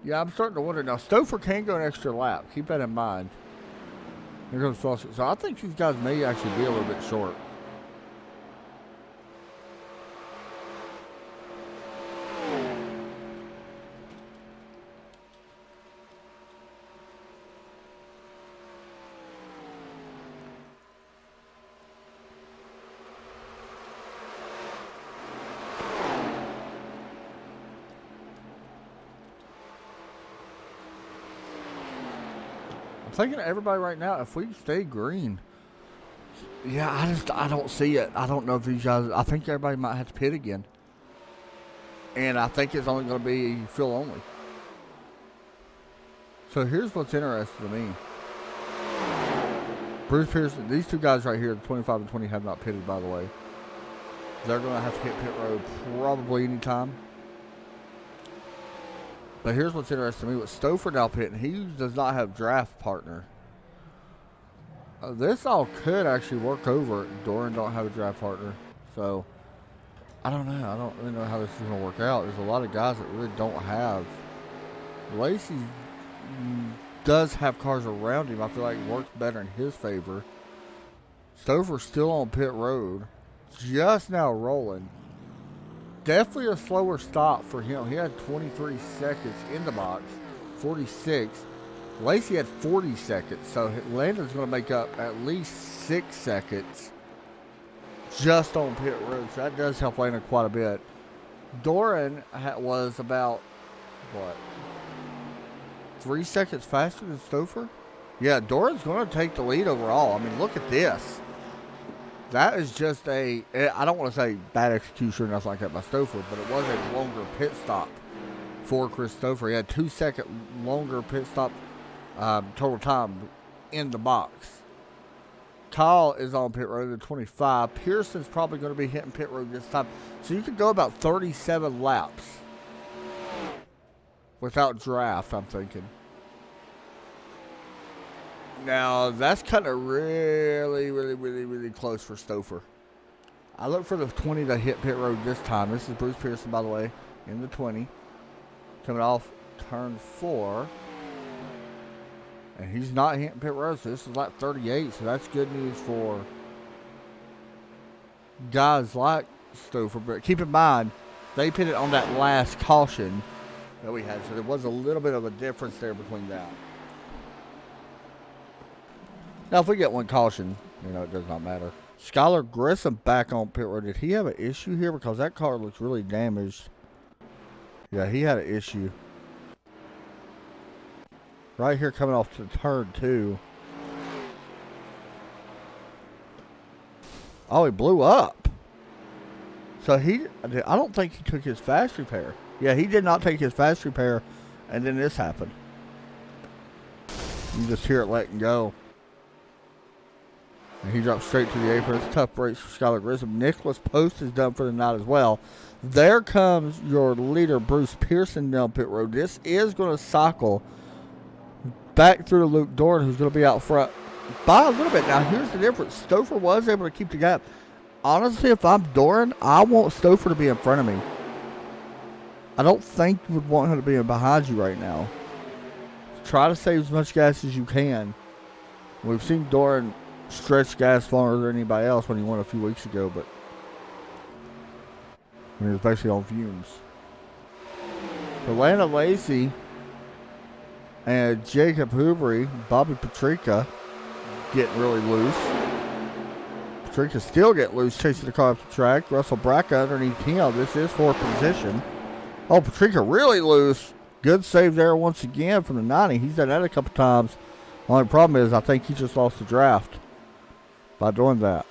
yeah, I'm starting to wonder. Now, Stouffer can go an extra lap. Keep that in mind. Here comes Foster. So I think these guys may actually be a little bit short. Thinking of everybody right now, if we stay green, yeah, I don't see it. I don't know if these guys. I think everybody might have to pit again, and I think it's only going to be fill only. So here's what's interesting to me. Bruce Pearson, these 2 guys right here, the 25 and 20, have not pitted, by the way. They're going to have to hit pit road probably anytime. But here's what's interesting to me. With Stouffer now pitting, he does not have draft partner. This all could actually work over. Doran don't have a draft partner. So, I don't know. I don't really know how this is going to work out. There's a lot of guys that really don't have. Lacey does have cars around him. I feel like it works better in his favor. Stouffer's still on pit road. Just now rolling. Definitely a slower stop for him. He had 23 seconds in the box, 46. Lacey had 40 seconds, so Landon's going to make up at least 6 seconds just on pit road. So that does help Landon quite a bit. Doran was about, 3 seconds faster than Stouffer? Yeah, Doran's going to take the lead overall. I mean, look at this. That is just I don't want to say bad execution or nothing like that by Stouffer, but it was a longer pit stop for Chris Stouffer. He had 2-second longer pit stop total time in the box. Kyle is on pit road at 25. Pearson's probably going to be hitting pit road this time. So you could go about 37 laps without draft, I'm thinking. Now, that's kind of really close for Stouffer. I look for the 20 to hit pit road this time. This is Bruce Pearson, by the way, in the 20. Coming off turn 4. And he's not hitting pit road, so this is lap 38. So that's good news for guys like Stouffer. But keep in mind, they pitted on that last caution that we had. So there was a little bit of a difference there between that. Now, if we get one caution, it does not matter. Skylar Grissom back on pit road. Did he have an issue here? Because that car looks really damaged. Yeah, he had an issue. Right here coming off to turn 2. Oh, he blew up. So I don't think he took his fast repair. Yeah, he did not take his fast repair, and then this happened. You just hear it letting go. And he drops straight to the apron. It's a tough race for Skylar Grissom. Nicholas Post is done for the night as well. There comes your leader, Bruce Pearson, down pit road. This is going to cycle back through to Luke Doran, who's going to be out front by a little bit. Now, here's the difference. Stouffer was able to keep the gap. Honestly, if I'm Doran, I want Stouffer to be in front of me. I don't think you would want him to be behind you right now. Try to save as much gas as you can. We've seen Doran stretch gas longer than anybody else when he won a few weeks ago, but when he was basically on fumes. So Lana Lacey and Jacob Hoovery, Bobby Patrica getting really loose. Patrica still getting loose, chasing the car up the track. Russell Braca underneath him. This is for position. Oh, Patrica really loose. Good save there once again from the 90. He's done that a couple times. Only problem is I think he just lost the draft by doing that.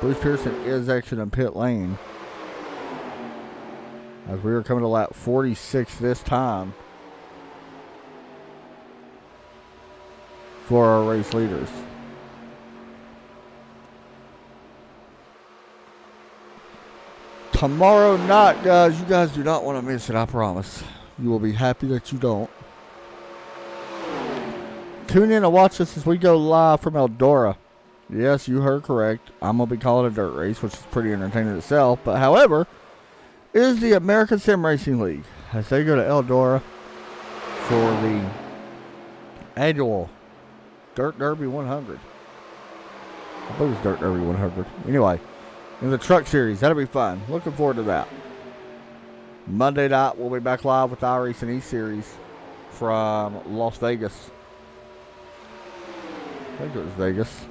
Bruce Pearson is exiting pit lane. As we were coming to lap 46 this time for our race leaders. Tomorrow night, guys, you guys do not want to miss it, I promise. You will be happy that you don't. Tune in and watch us as we go live from Eldora. Yes, you heard correct. I'm going to be calling a dirt race, which is pretty entertaining itself. But however, is the American Sim Racing League as they go to Eldora for the annual Dirt Derby 100. I believe it's Dirt Derby 100. Anyway, in the truck series, that'll be fun. Looking forward to that. Monday night, we'll be back live with our Race and E Series from Las Vegas. I think it was Vegas.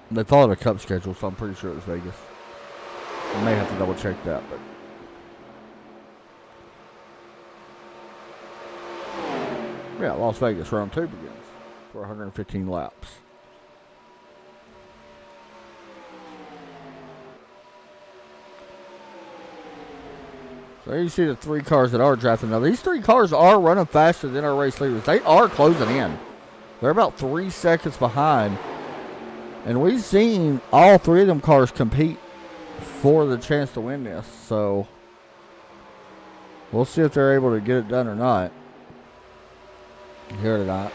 They followed a cup schedule, so I'm pretty sure it was Vegas. I may have to double check that, but yeah, Las Vegas round 2 begins for 115 laps. So there you see the 3 cars that are drafting. Now these 3 cars are running faster than our race leaders. They are closing in. They're about 3 seconds behind. And we've seen all 3 of them cars compete for the chance to win this. So we'll see if they're able to get it done or not here tonight.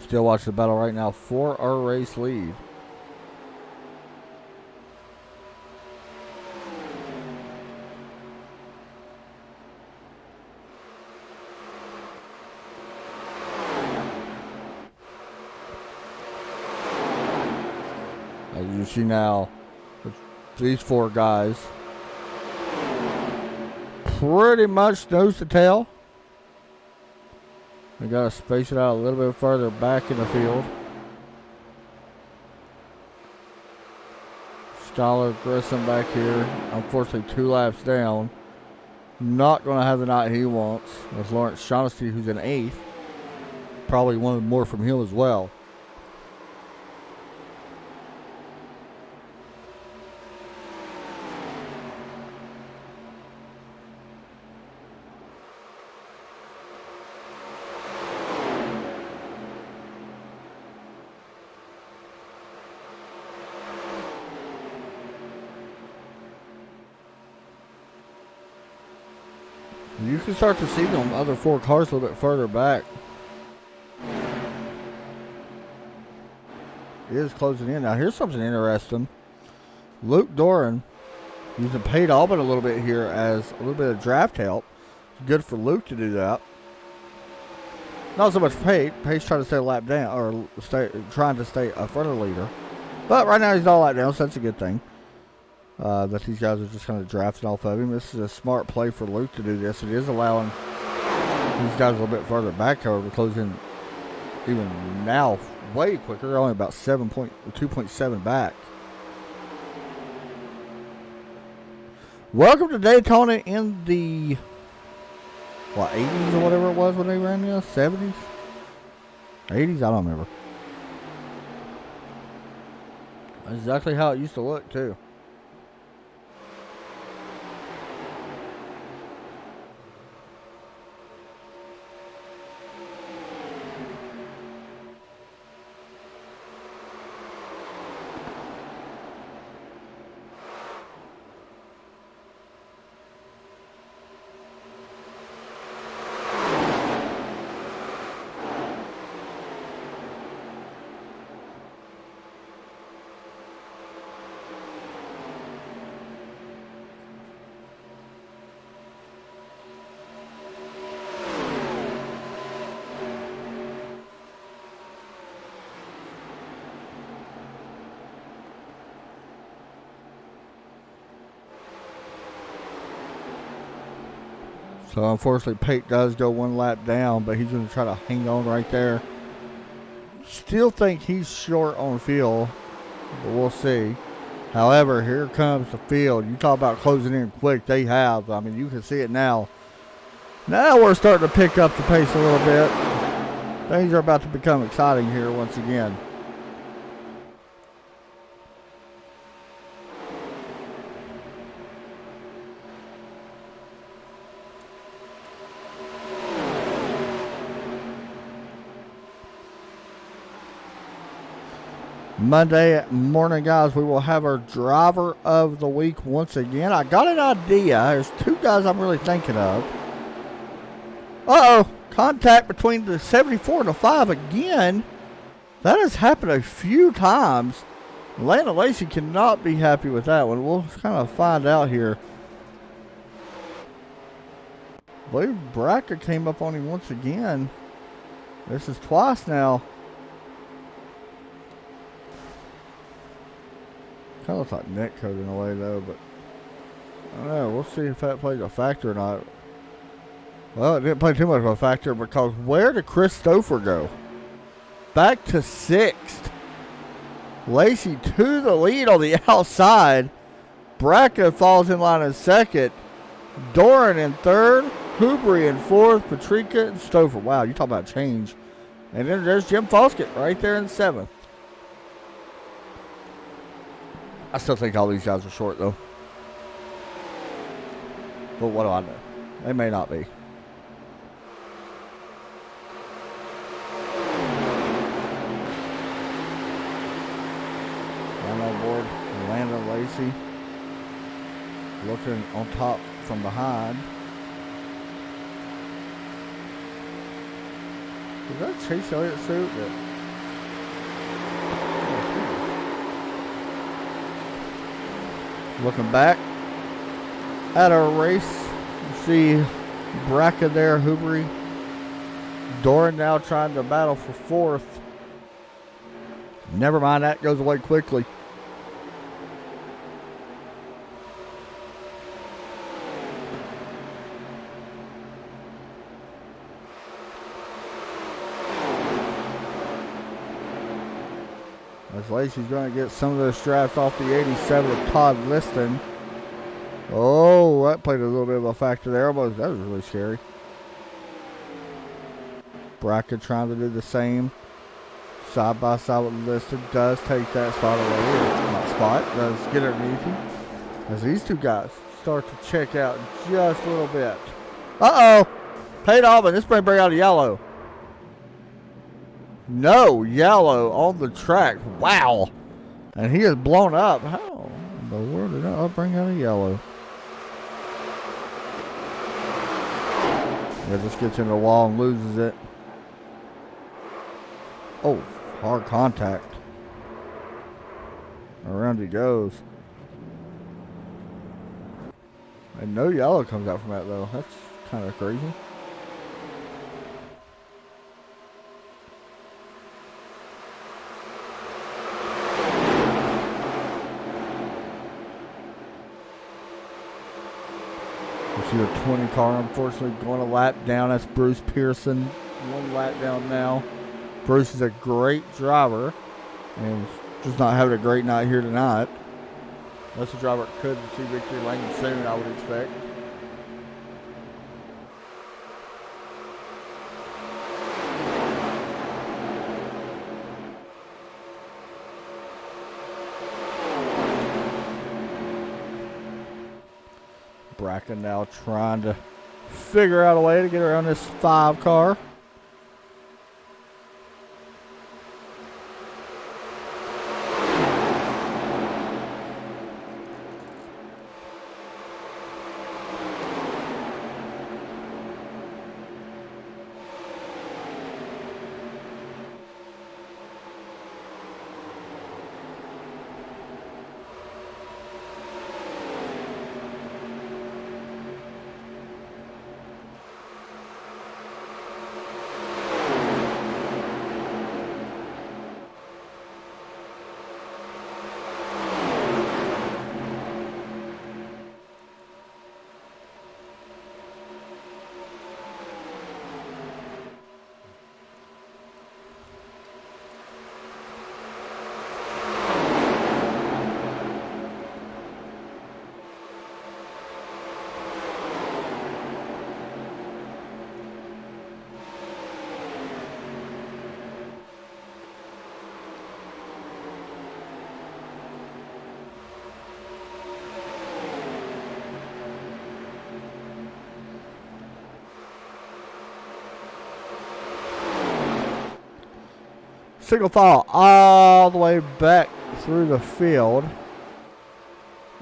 Still watching the battle right now for our race lead. As you see now, these four guys pretty much nose to tail. We got to space it out a little bit further back in the field. Skylar Grissom back here, unfortunately 2 laps down. Not going to have the night he wants. With Lawrence Shaughnessy, who's in 8th. Probably wanted more from him as well. You can start to see them other 4 cars a little bit further back. It is closing in. Now here's something interesting. Luke Doran using Pate Albin a little bit here as a little bit of draft help. Good for Luke to do that. Not so much Pate. Pate's trying to stay a lap down, or trying to stay a front of the leader. But right now he's not a lap down, so that's a good thing. That these guys are just kind of drafting off of him. This is a smart play for Luke to do this. It is allowing these guys a little bit further back, however, to close in even now way quicker. They're only about 2.7 back. Welcome to Daytona in the 80s or whatever it was when they ran this? 70s? 80s? I don't remember. That's exactly how it used to look, too. So unfortunately, Pate does go 1 lap down, but he's going to try to hang on right there. Still think he's short on field, but we'll see. However, here comes the field. You talk about closing in quick. They have. I mean, you can see it now. Now we're starting to pick up the pace a little bit. Things are about to become exciting here once again. Monday morning, guys, we will have our driver of the week once again. I got an idea. There's 2 guys I'm really thinking of. Uh-oh. Contact between the 74 and the 5 again. That has happened a few times. Landon Lacey cannot be happy with that one. We'll kind of find out here. I believe Bracker came up on him once again. This is twice now. Kind of looks like neck code in a way, though, but I don't know. We'll see if that plays a factor or not. Well, it didn't play too much of a factor because where did Chris Stouffer go? Back to 6th. Lacey to the lead on the outside. Braca falls in line in 2nd. Doran in 3rd. Hubry in 4th. Patrica and Stouffer. Wow, you talk about change. And then there's Jim Foskett right there in 7th. I still think all these guys are short, though. But what do I know? They may not be. Down on board, Landon Lacey. Looking on top from behind. Is that Chase Elliott suit? Looking back at our race, you see Bracken there, Hoovery. Doran now trying to battle for fourth. Never mind, that goes away quickly. As Lacey's going to get some of those straps off the 87 of Todd Liston. Oh, that played a little bit of a factor there. That was really scary. Bracken trying to do the same. Side by side with Liston. Does take that spot away. Not spot. Does get underneath him. As these two guys start to check out just a little bit. Uh-oh. Pate Alvin. This may bring out a yellow. No, yellow on the track. Wow. And he is blown up. How in the world did that bring out a yellow? Yeah, just gets in the wall and loses it. Oh, hard contact. Around he goes. And no yellow comes out from that, though. That's kind of crazy. The 20 car, unfortunately, going a lap down. That's Bruce Pearson. One lap down now. Bruce is a great driver and just not having a great night here tonight. That's a driver that could see victory lane soon, I would expect. Bracken now trying to figure out a way to get around this 5 car. Single file all the way back through the field.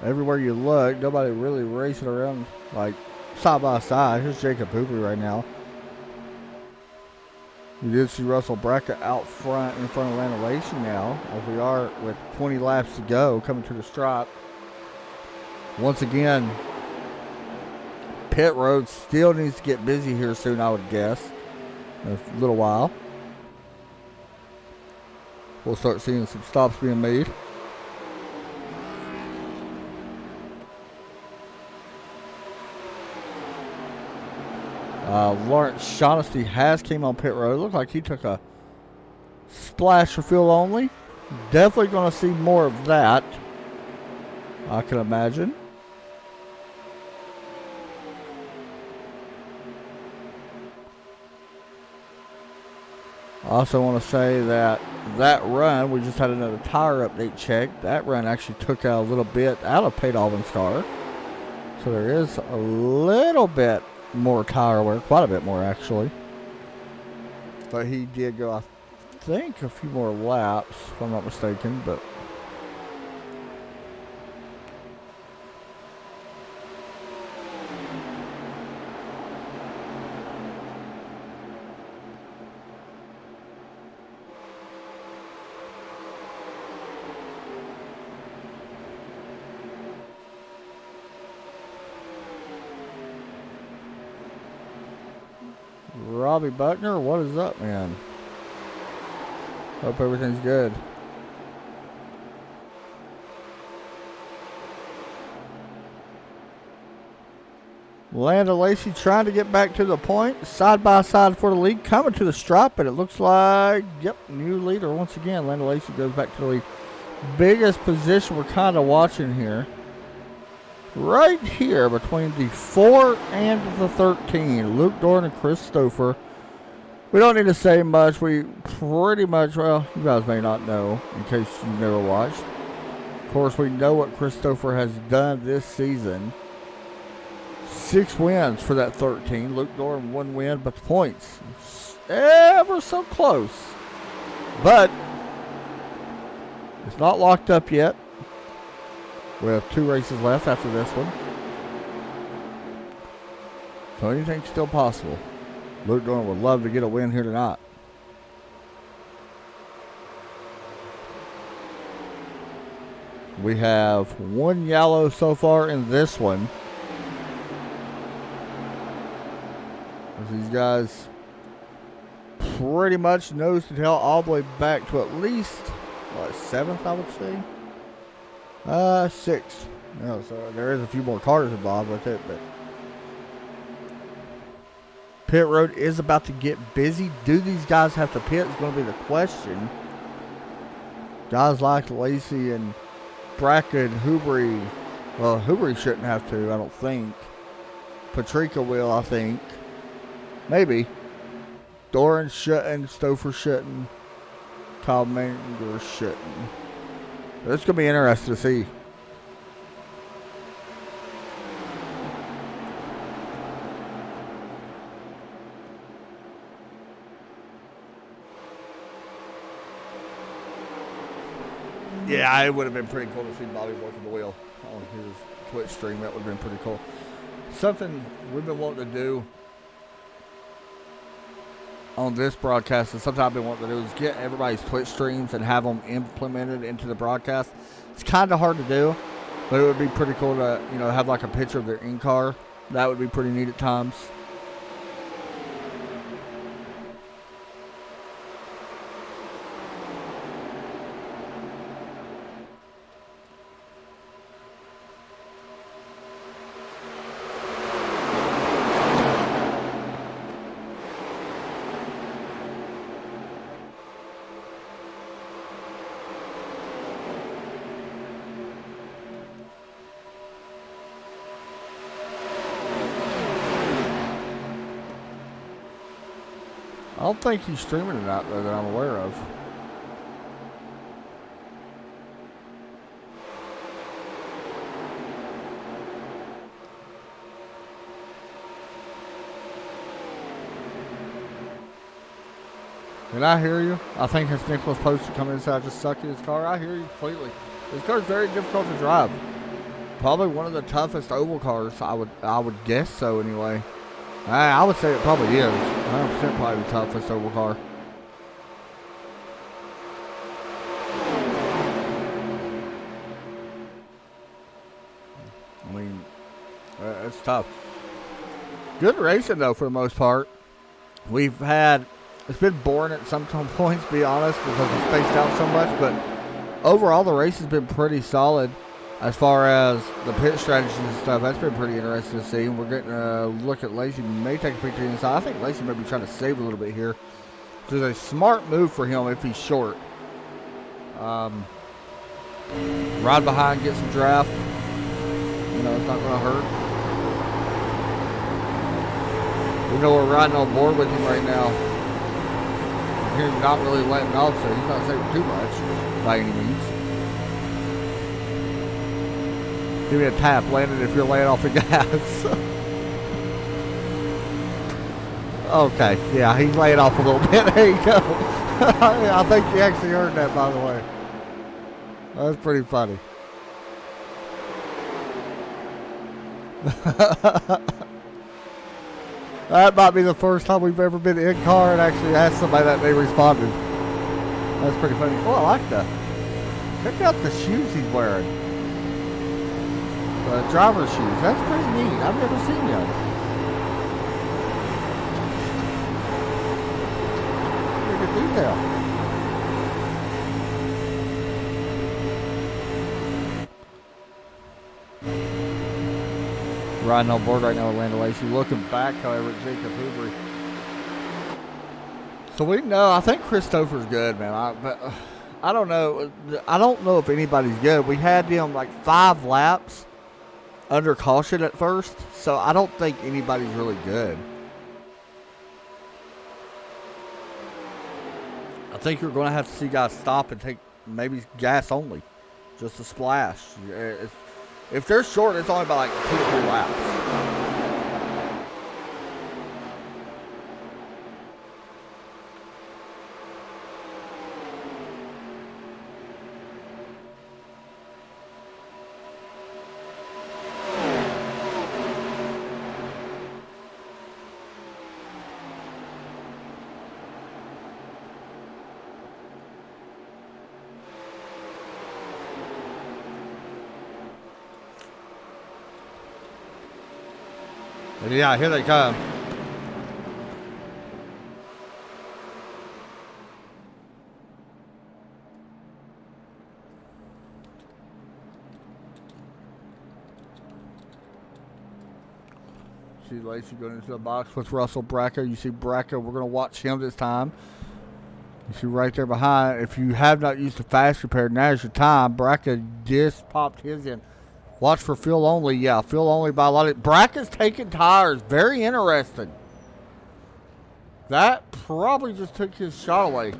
Everywhere you look, nobody really racing around like side by side. Here's Jacob Hoover right now. You did see Russell Bracken out front in front of Lana Lacey now, as we are with 20 laps to go, coming to the stripe. Once again, pit road still needs to get busy here soon, I would guess, in a little while. We'll start seeing some stops being made. Lawrence Shaughnessy has came on pit road. Looked like he took a splash for fuel only. Definitely going to see more of that, I can imagine. I also want to say that run, we just had another tire update check. That run actually took out a little bit out of Pate Alvin's car. So there is a little bit more tire wear, quite a bit more actually. But he did go, I think, a few more laps, if I'm not mistaken. But Bobby Buckner? What is up, man? Hope everything's good. Lando Lacey trying to get back to the point. Side by side for the lead. Coming to the stripe, but it looks like, yep, new leader once again. Lando Lacey goes back to the lead. Biggest position we're kind of watching here. Right here between the 4 and the 13. Luke Doran and Chris Stouffer. We don't need to say much. We pretty much, well, you guys may not know in case you've never watched. Of course, we know what Chris Stouffer has done this season. 6 wins for that 13. Luke Doran 1 win, but the points ever so close. But it's not locked up yet. We have 2 races left after this one. So anything's still possible. Luke Doran would love to get a win here tonight. We have 1 yellow so far in this one. These guys pretty much nose to tail all the way back to at least, what, 7th, I would say? 6th. You know, so there is a few more cars involved with it, but pit road is about to get busy. Do these guys have to pit is going to be the question. Guys like Lacey and Brackett, Hubry, well, Hubry shouldn't have to, I don't think. Patrica will, I think. Maybe. Doran shouldn't, Stouffer shouldn't, Kyle Manger shouldn't. It's going to be interesting to see. Yeah, it would have been pretty cool to see Bobby working the wheel on his Twitch stream. That would have been pretty cool. Something we've been wanting to do on this broadcast, and something I've been wanting to do, is get everybody's Twitch streams and have them implemented into the broadcast. It's kind of hard to do, but it would be pretty cool to, you know, have like a picture of their in-car. That would be pretty neat at times. I don't think he's streaming it out there that I'm aware of. Can I hear you? I think it's Nicholas Poster coming inside just sucking his car. I hear you completely. This car's very difficult to drive. Probably one of the toughest oval cars. I would guess so anyway. I would say it probably is. 100% probably the toughest oval car. I mean, it's tough. Good racing though for the most part. We've had, it's been boring at some points, to be honest, because we spaced out so much, but overall the race has been pretty solid. As far as the pit strategies and stuff, that's been pretty interesting to see. We're getting a look at Lacey. May take a picture inside. I think Lacey may be trying to save a little bit here. Which is a smart move for him if he's short. Ride behind, get some draft. You know, it's not going to hurt. We know we're riding on board with him right now. He's not really letting off, so he's not saving too much by any means. Give me a tap, Landon, if you're laying off the gas. Okay, yeah, he's laying off a little bit. There you go. I think you actually heard that, by the way. That's pretty funny. That might be the first time we've ever been in car and actually asked somebody that they responded. That's pretty funny. Oh, I like that. Check out the shoes he's wearing. Driver's shoes. That's pretty neat. I've never seen them. detail. Riding on board right now with Landon Lacey. Looking back, however, at Jacob Hoover. So we know, I think Christopher's good, man. But I don't know. I don't know if anybody's good. We had him like 5 laps under caution at first, so I don't think anybody's really good. I think you're going to have to see guys stop and take maybe gas only, just a splash. If they're short, it's only about like 2 or 3 laps. Yeah, here they come. See Lacey going into the box with Russell Bracco. You see Bracco, we're going to watch him this time. You see right there behind. If you have not used the fast repair, now's your time. Bracco just popped his in. Watch for fuel only. Yeah, fuel only by a lot of... Bracco's taking tires. Very interesting. That probably just took his shot away.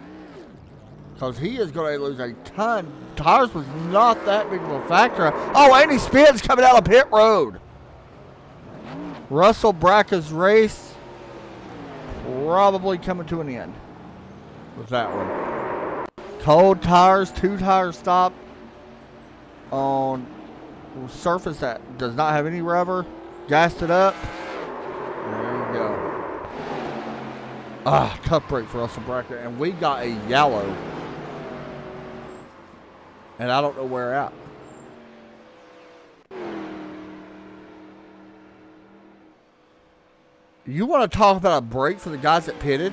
Because he is going to lose a ton. Tires was not that big of a factor. Oh, and he spins coming out of pit road. Russell Bracco's race probably coming to an end with that one. Cold tires, 2 tires stopped on surface that does not have any rubber. Gassed it up. There you go. Tough break for Russell Bracco. And we got a yellow. And I don't know where at. You want to talk about a break for the guys that pitted?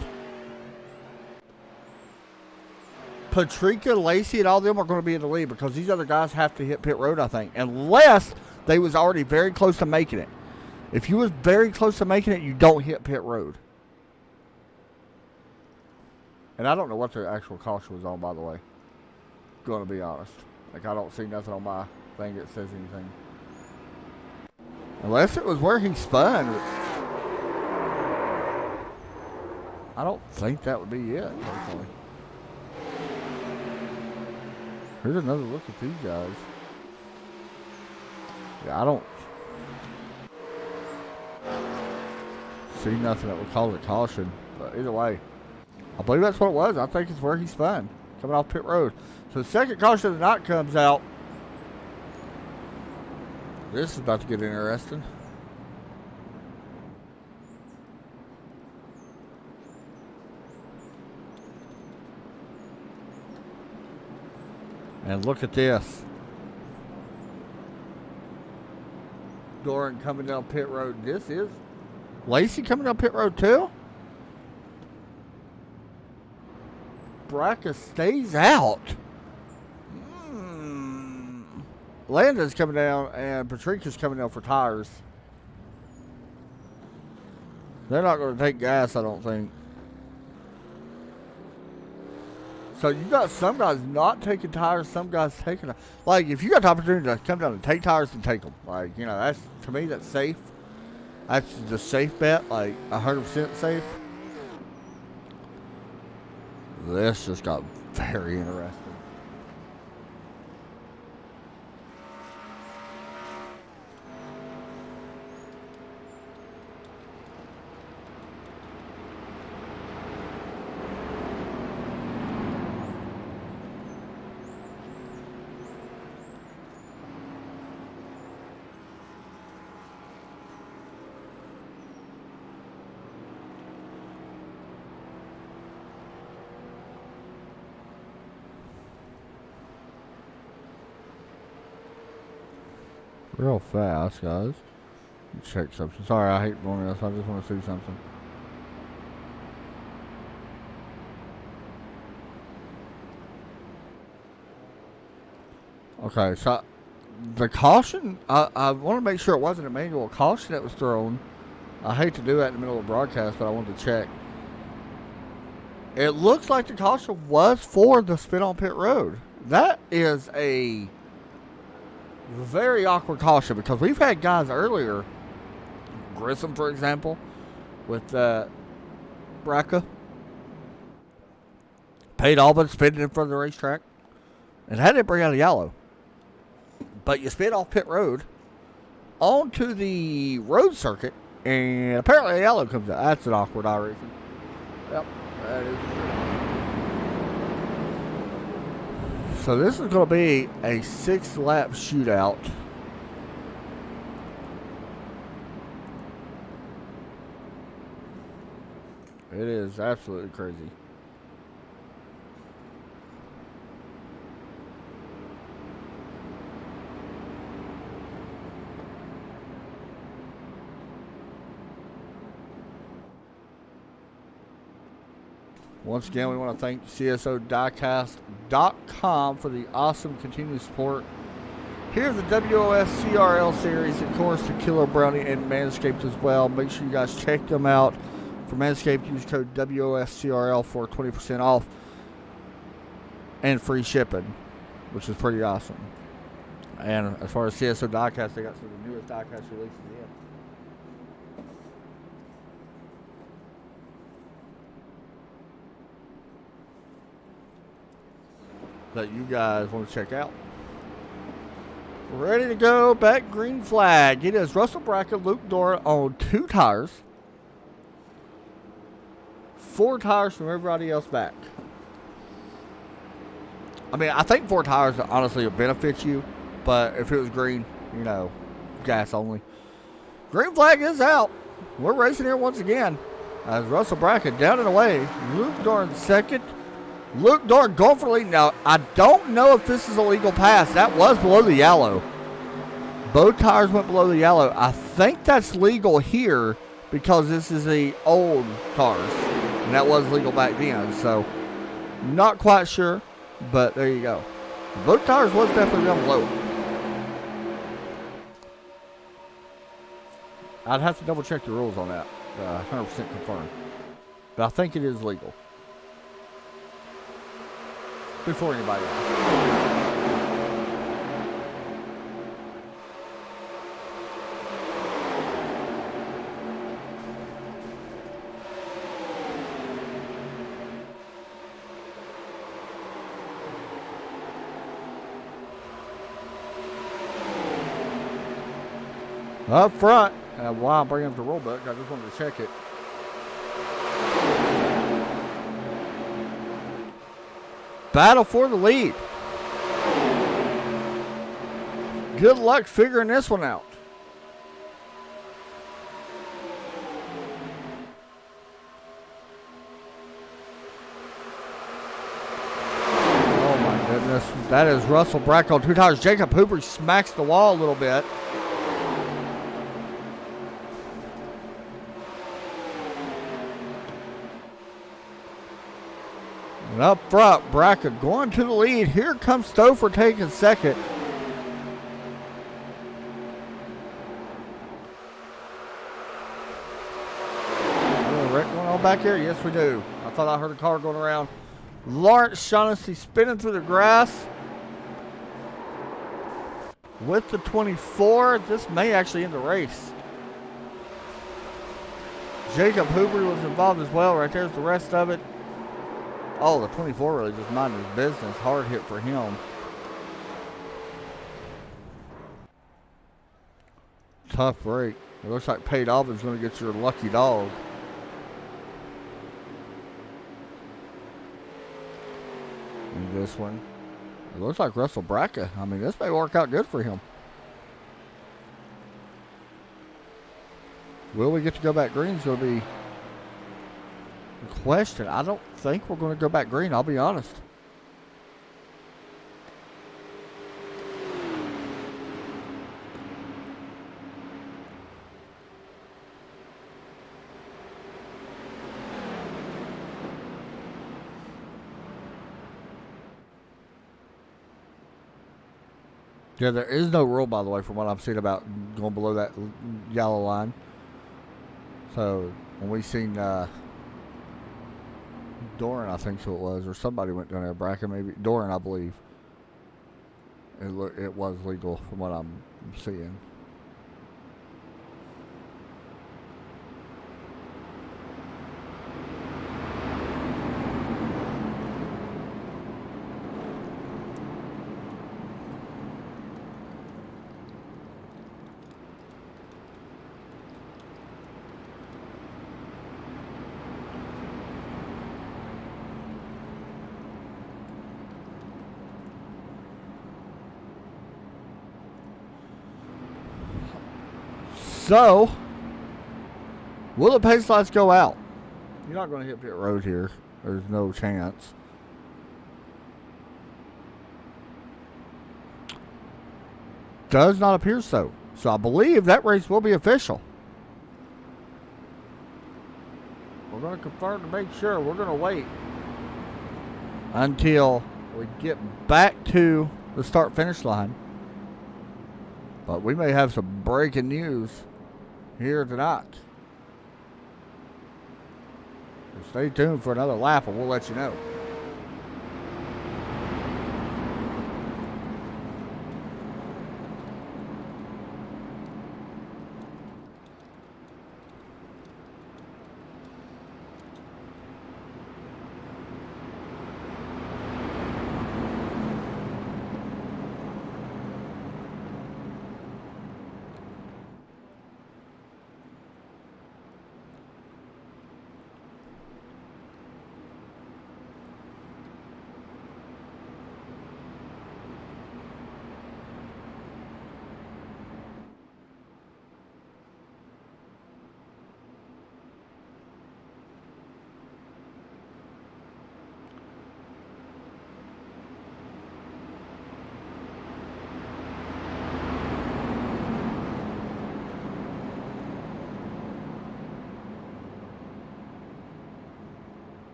Patricia, Lacey, and all of them are going to be in the lead because these other guys have to hit pit road, I think, unless they was already very close to making it. If you was very close to making it, you don't hit pit road. And I don't know what the actual caution was on, by the way. Going to be honest. Like, I don't see nothing on my thing that says anything. Unless it was where he spun. I don't think that would be it, personally. Here's another look at these guys. Yeah, I don't see nothing that would cause a caution. But either way, I believe that's what it was. I think it's where he spun, coming off pit road. So the second caution of the night comes out. This is about to get interesting. And look at this. Doran coming down pit road. This is Lacey coming down pit road too? Bracco stays out. Landon's coming down and Patrica's coming down for tires. They're not going to take gas, I don't think. So you got some guys not taking tires, some guys taking them. Like, if you got the opportunity to come down and take tires, then take them. Like, you know, that's, to me, that's safe. That's the safe bet, like 100% safe. This just got very interesting. Real fast, guys. Check something. Sorry, I hate doing this. I just want to see something. Okay, so the caution, I want to make sure it wasn't a manual caution that was thrown. I hate to do that in the middle of the broadcast, but I wanted to check. It looks like the caution was for the spin on pit road. That is a very awkward caution because we've had guys earlier, Grissom, for example, with Braca, paid all but spinning in front of the racetrack, and had to bring out a yellow. But you spin off pit road onto the road circuit, and apparently a yellow comes out. That's an awkward iRacing. Yep, that is. So this is going to be a 6-lap shootout. It is absolutely crazy. Once again, we want to thank CSOdiecast.com for the awesome continued support. Here's the WOSCRL series, of course, the Killer Brownie and Manscaped as well. Make sure you guys check them out. For Manscaped, use code WOSCRL for 20% off and free shipping, which is pretty awesome. And as far as CSO Diecast, they got some of the newest diecast releases in. That you guys want to check out. Ready to go, back green flag. It is Russell Brackett, Luke Dora on 2 tires. 4 tires from everybody else back. I mean, I think 4 tires honestly will benefit you, but if it was green, you know, gas only. Green flag is out. We're racing here once again. As Russell Brackett down and away. Luke Dora in second. Luke Dora going for the lead. Now, I don't know if this is a legal pass. That was below the yellow. Both tires went below the yellow. I think that's legal here because this is the old cars. And that was legal back then. So, not quite sure. But there you go. Both tires was definitely down low. I'd have to double check the rules on that. 100% confirmed. But I think it is legal. Before anybody else. Up front, while I'm bringing up the rule book, I just wanted to check it. Battle for the lead. Good luck figuring this one out. Oh my goodness. That is Russell Brackett on 2 tires. Jacob Hooper smacks the wall a little bit. And up front, Brackett going to the lead. Here comes Stouffer taking second. Rick going on back here? Yes, we do. I thought I heard a car going around. Lawrence Shaughnessy spinning through the grass with the 24. This may actually end the race. Jacob Hooper was involved as well. Right there's the rest of it. Oh, the 24 really just minded his business. Hard hit for him. Tough break. It looks like Pate Albin's going to get your lucky dog. And this one. It looks like Russell Brackett. I mean, this may work out good for him. Will we get to go back green? Is going to be the question. I don't think we're going to go back green, I'll be honest. Yeah, there is no rule, by the way, from what I'm seeing about going below that yellow line. So when we seen Doran, I think so it was, or somebody went down there, Bracken maybe, Doran, I believe. It was legal from what I'm seeing. So, will the pace lights go out? You're not going to hit pit road here. There's no chance. Does not appear so. So I believe that race will be official. We're going to confirm to make sure. We're going to wait until we get back to the start-finish line. But we may have some breaking news here tonight. So stay tuned for another lap and we'll let you know.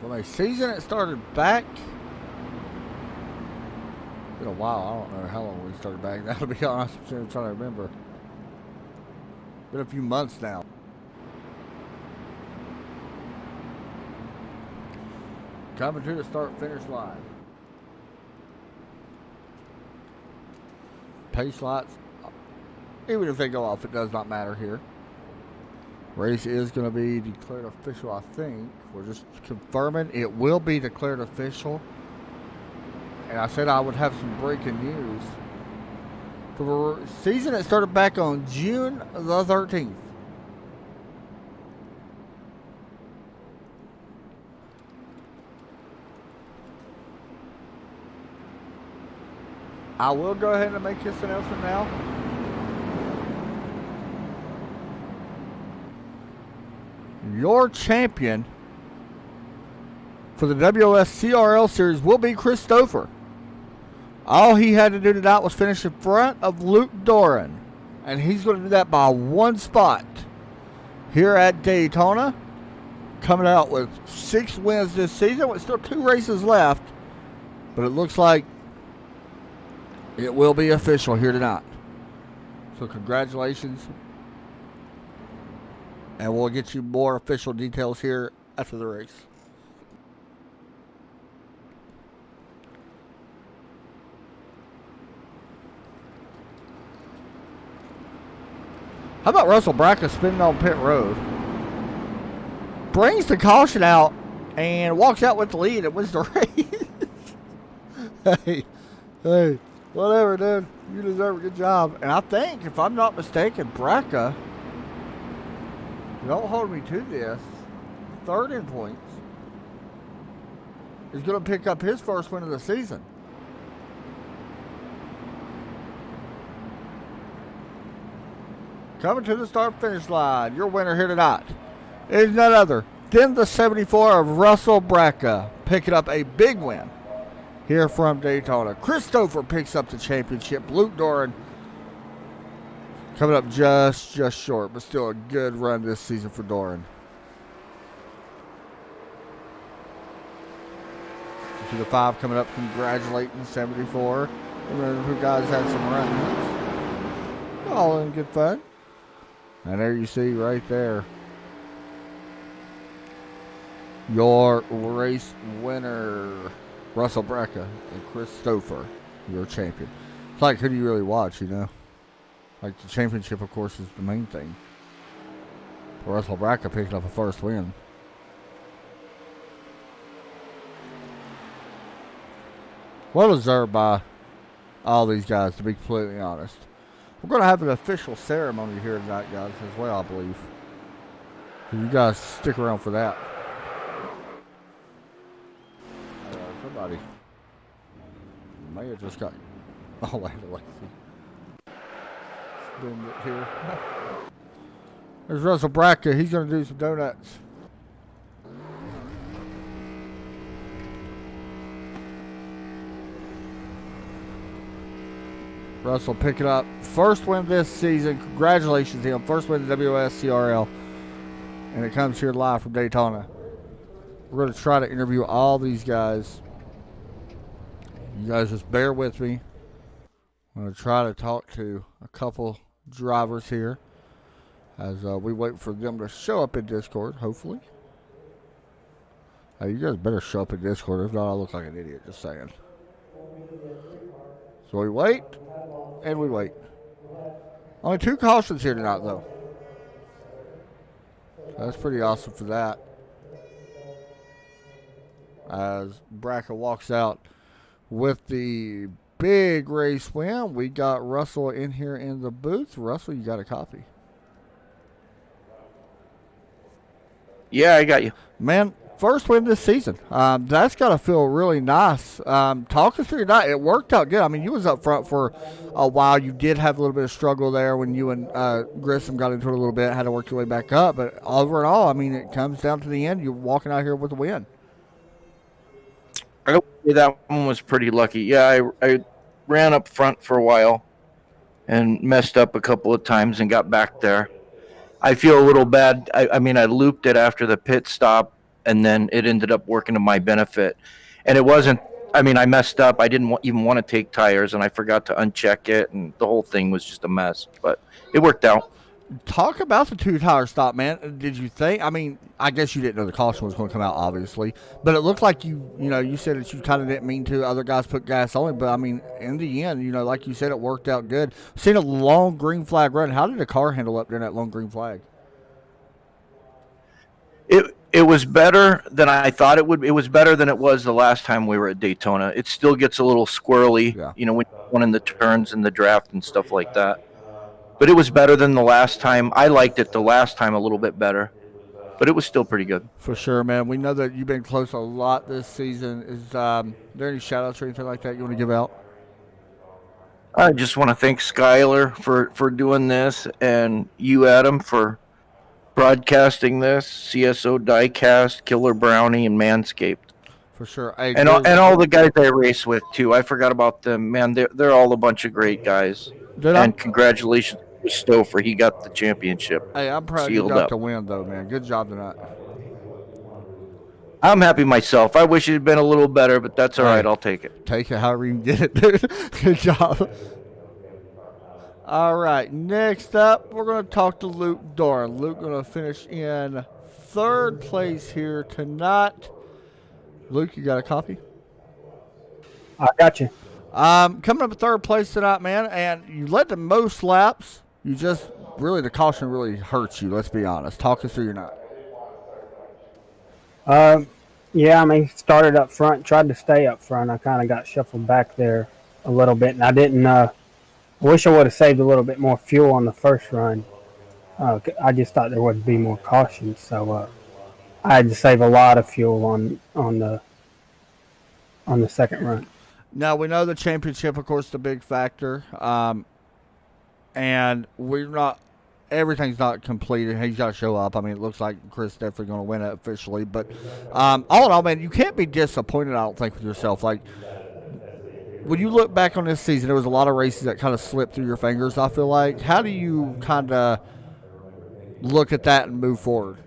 From a season that started back, been a while. I don't know how long we started back. That'll be honest. I'm trying to remember. Been a few months now. Coming to the start-finish line. Pace lights, even if they go off, it does not matter here. Race is going to be declared official, I think. We're just confirming it will be declared official. And I said I would have some breaking news. For a season that started back on June the 13th. I will go ahead and make this announcement now. Your champion for the WOSCRL series will be Christopher. All he had to do tonight was finish in front of Luke Doran. And he's going to do that by one spot here at Daytona. Coming out with 6 wins this season with still 2 races left. But it looks like it will be official here tonight. So congratulations. And we'll get you more official details here after the race. How about Russell Bracken spinning on pit road? Brings the caution out and walks out with the lead and wins the race. hey, whatever, dude. You deserve a good job. And I think, if I'm not mistaken, Bracken, don't hold me to this, third in points, is going to pick up his first win of the season. Coming to the start-finish line, your winner here tonight is none other than the 74 of Russell Bracken, picking up a big win here from Daytona. Christopher picks up the championship. Luke Doran coming up just short, but still a good run this season for Doran. See the 5 coming up congratulating 74. And who guys had some runs. All in good fun. And there you see right there your race winner, Russell Bracca and Chris Stouffer, your champion. It's like, who do you really watch, you know? Like, the championship, of course, is the main thing. Russell Bracca picking up a first win. Well deserved by all these guys, to be completely honest. We're going to have an official ceremony here tonight, guys, as well, I believe. So you guys stick around for that. Somebody may have just got all the way. Spin it here. There's Russell Bracca. He's going to do some donuts. Russell picking up first win this season. Congratulations to him. First win in the WOSCRL. And it comes here live from Daytona. We're going to try to interview all these guys. You guys just bear with me. I'm going to try to talk to a couple drivers here as we wait for them to show up in Discord, hopefully. Hey, you guys better show up in Discord. If not, I'll look like an idiot, just saying. So we wait, and we wait. Only 2 cautions here tonight, though. That's pretty awesome for that. As Bracca walks out with the big race win, we got Russell in here in the booth. Russell, you got a copy? Yeah, I got you. Man, first win this season. That's got to feel really nice. Talk us through your night. It worked out good. I mean, you was up front for a while. You did have a little bit of struggle there when you and Grissom got into it a little bit, had to work your way back up. But overall, I mean, it comes down to the end. You're walking out here with a win. I would say that one was pretty lucky. Yeah, I ran up front for a while and messed up a couple of times and got back there. I feel a little bad. I mean, I looped it after the pit stop, and then it ended up working to my benefit. And it wasn't, I mean, I messed up. I didn't even want to take tires, and I forgot to uncheck it, and the whole thing was just a mess. But it worked out. Talk about the 2-tire stop, man. Did you think? I mean, I guess you didn't know the caution was going to come out, obviously, but it looked like you said that you kind of didn't mean to. Other guys put gas on it, but I mean, in the end, like you said, it worked out good. Seen a long green flag run. How did the car handle up during that long green flag? It was better than I thought it would. It was better than it was the last time we were at Daytona. It still gets a little squirrely, when you're going in the turns and the draft and stuff like that. But it was better than the last time. I liked it the last time a little bit better, but it was still pretty good. For sure, man. We know that you've been close a lot this season. Is there any shout-outs or anything like that you want to give out? I just want to thank Skylar for doing this, and you, Adam, for broadcasting this, CSO Diecast, Killer Brownie, and Manscaped. For sure. Hey, and all the guys I race with, too. I forgot about them. Man, they're all a bunch of great guys. Congratulations to Stouffer. He got the championship. Hey, I'm proud you got the win, though, man. Good job tonight. I'm happy myself. I wish it had been a little better, but that's all right. I'll take it. Take it however you can get it, dude. Good job. All right, next up, we're going to talk to Luke Doran. Luke going to finish in 3rd place here tonight. Luke, you got a copy? I got you. Coming up in 3rd place tonight, man, and you led the most laps. You just the caution really hurts you, let's be honest. Talk us through your night. Yeah, I mean, started up front, tried to stay up front. I kind of got shuffled back there a little bit, and I didn't. I wish I would have saved a little bit more fuel on the first run. I just thought there would be more caution, so I had to save a lot of fuel on the second run. Now, we know the championship, of course, the big factor, and everything's not completed. He's got to show up. I mean, it looks like Chris definitely going to win it officially, but all in all, man, you can't be disappointed, I don't think, with yourself. Like, when you look back on this season, there was a lot of races that kind of slipped through your fingers, I feel like. How do you kind of look at that and move forward?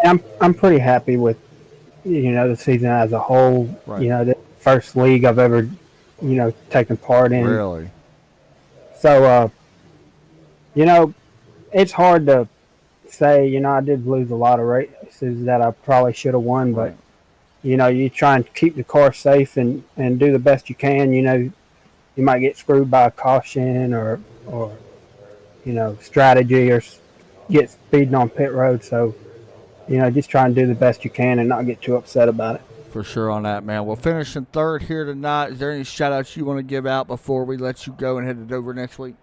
I'm pretty happy with the season as a whole. Right. The first league I've ever, taken part in. Really. So, it's hard to say. I did lose a lot of races that I probably should have won, but Right. you try and keep the car safe and do the best you can. You might get screwed by a caution or strategy or get speeding on pit road. So, just try and do the best you can and not get too upset about it. For sure on that, man. Well, finishing third here tonight. Is there any shout outs you want to give out before we let you go and head it over next week?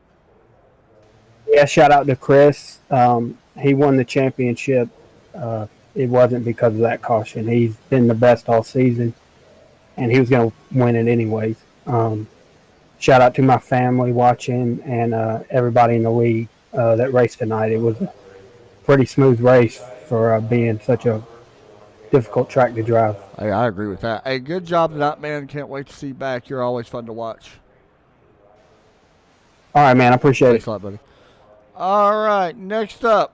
Yeah, shout out to Chris. He won the championship. It wasn't because of that caution. He's been the best all season, and he was going to win it anyways. Shout out to my family watching and everybody in the league that raced tonight. It was a pretty smooth race for being such a difficult track to drive. Hey, I agree with that. Hey, good job tonight, man. Can't wait to see you back. You're always fun to watch. All right, man. I appreciate Thanks it. a lot, buddy. All right, next up,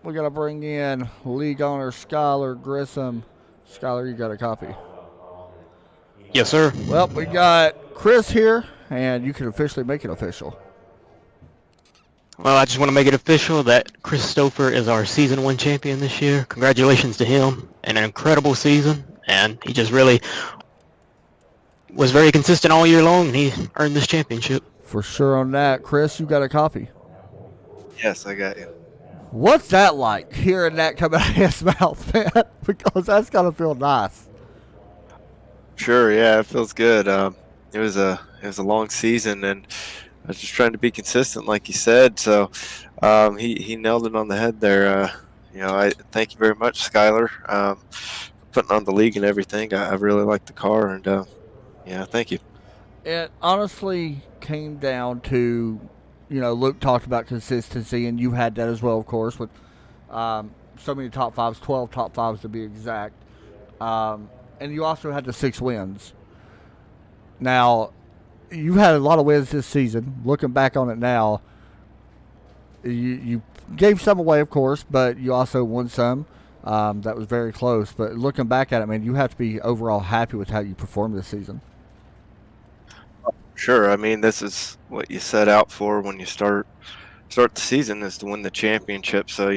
we got to bring in league owner Skylar Grissom. Skylar, you got a copy? Yes, sir. Well, we got Chris here, and you can officially make it official. Well, I just want to make it official that Chris Stouffer is our Season 1 champion this year. Congratulations to him. An incredible season, and he just really was very consistent all year long, and he earned this championship. For sure on that. Chris, you got a copy? Yes, I got you. What's that like, hearing that come out of his mouth, man? Because that's got to feel nice. Sure, yeah, it feels good. It was a long season, and I was just trying to be consistent, like you said. So he nailed it on the head there. I thank you very much, Skylar, for putting on the league and everything. I really like the car, and thank you. It honestly came down to, Luke talked about consistency, and you had that as well, of course, with so many top fives, 12 top fives to be exact. And you also had the 6 wins. Now, you had a lot of wins this season. Looking back on it now, you gave some away, of course, but you also won some. That was very close. But looking back at it, man, you have to be overall happy with how you performed this season. Sure, I mean, this is what you set out for when you start the season, is to win the championship. So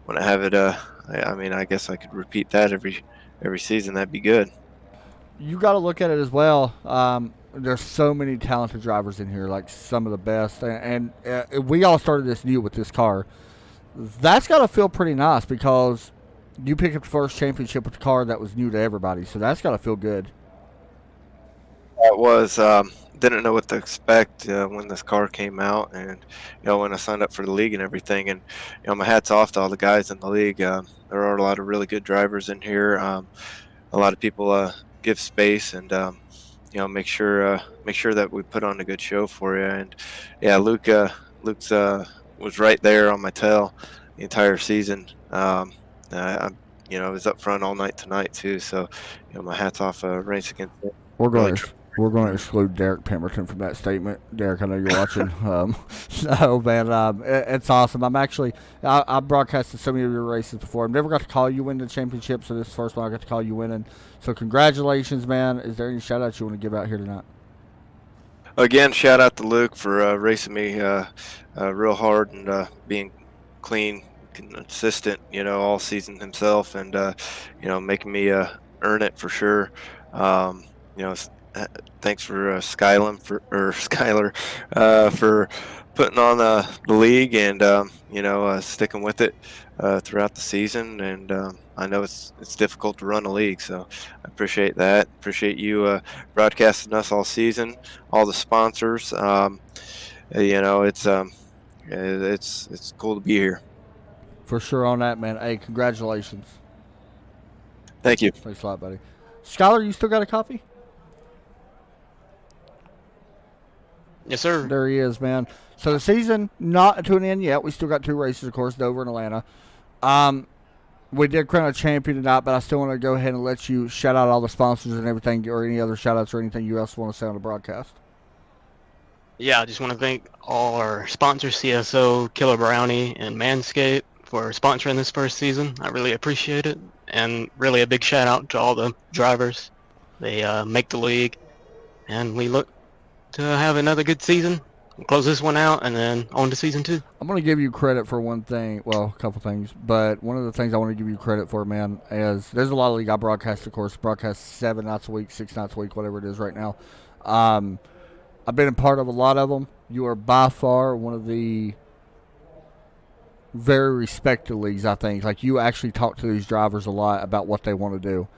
when I have it, I guess I could repeat that every season. That'd be good. You got to look at it as well. There's so many talented drivers in here, like some of the best, and we all started this new with this car. That's got to feel pretty nice because you picked up the first championship with the car that was new to everybody. So that's got to feel good. It was didn't know what to expect when this car came out, and when I signed up for the league and everything. And my hat's off to all the guys in the league. There are a lot of really good drivers in here. A lot of people give space and make sure that we put on a good show for you. And yeah, Luke's was right there on my tail the entire season. I was up front all night tonight too. So my hat's off. Race against him. We're going to exclude Derek Pemberton from that statement. Derek, I know you're watching. No, man, it's awesome. I broadcasted so many of your races before. I've never got to call you win the championship, so this is the first one I got to call you winning. So congratulations, man. Is there any shout-outs you want to give out here tonight? Again, shout out to Luke for racing me real hard and being clean, consistent, all season himself, and making me earn it for sure. Thanks for Skylar for putting on the league and sticking with it throughout the season. And I know it's difficult to run a league, so I appreciate that. Appreciate you broadcasting us all season, all the sponsors. It's cool to be here. For sure on that, man. Hey, congratulations. Thank you. Thanks a lot, buddy. Skylar, you still got a copy? Yes, sir. There he is, man. So the season not to an end yet. We still got 2 races, of course, Dover and Atlanta. We did crown a champion tonight, but I still want to go ahead and let you shout out all the sponsors and everything, or any other shout-outs or anything you else want to say on the broadcast. Yeah, I just want to thank all our sponsors, CSO, Killer Brownie, and Manscaped, for sponsoring this first season. I really appreciate it. and really a big shout out to all the drivers. They make the league, and we look to have another good season. We'll close this one out, and then on to season 2. I'm going to give you credit for one thing. Well, a couple things. But one of the things I want to give you credit for, man, is there's a lot of league I broadcast, of course. Broadcast 7 nights a week, 6 nights a week, whatever it is right now. I've been a part of a lot of them. You are by far one of the very respected leagues, I think. Like, you actually talk to these drivers a lot about what they want to do.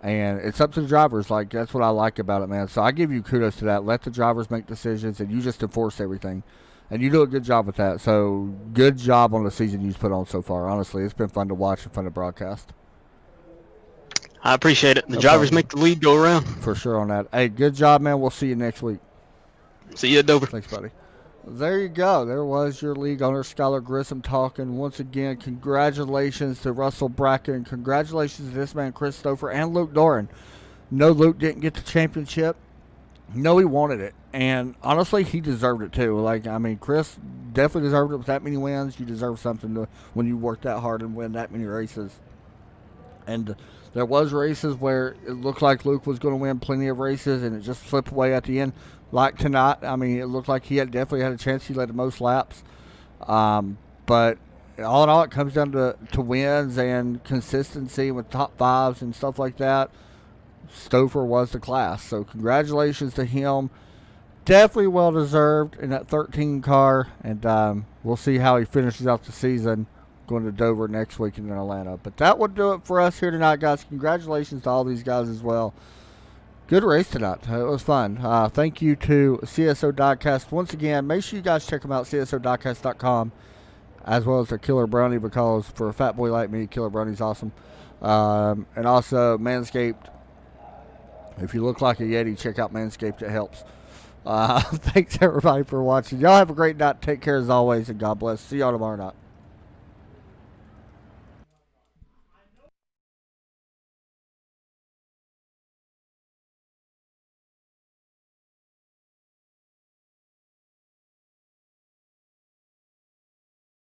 And it's up to the drivers. Like, that's what I like about it, man. So I give you kudos to that. Let the drivers make decisions, and you just enforce everything. And you do a good job with that. So good job on the season you've put on so far. Honestly, it's been fun to watch and fun to broadcast. I appreciate it. The No drivers problem. make the league go around. For sure on that. Hey, good job, man. We'll see you next week. See you at Dover. Thanks, buddy. There you go. There was your league owner, Skylar Grissom, talking. Once again, congratulations to Russell Bracken. Congratulations to this man, Chris Stouffer, and Luke Doran. No, Luke didn't get the championship. No, he wanted it. And honestly, he deserved it too. Like, I mean, Chris definitely deserved it with that many wins. You deserve something when you work that hard and win that many races. And there was races where it looked like Luke was going to win plenty of races, and it just slipped away at the end. Like tonight, I mean, it looked like he definitely had a chance. He led the most laps. But all in all, it comes down to wins and consistency with top fives and stuff like that. Stouffer was the class. So congratulations to him. Definitely well deserved in that 13 car. And we'll see how he finishes out the season going to Dover next week and in Atlanta. But that would do it for us here tonight, guys. Congratulations to all these guys as well. Good race tonight. It was fun. Thank you to CSO Diecast. Once again, make sure you guys check them out, csodiecast.com, as well as their Killer Brownie, because for a fat boy like me, Killer Brownie's awesome. And also Manscaped. If you look like a Yeti, check out Manscaped. It helps. Thanks, everybody, for watching. Y'all have a great night. Take care as always, and God bless. See y'all tomorrow night.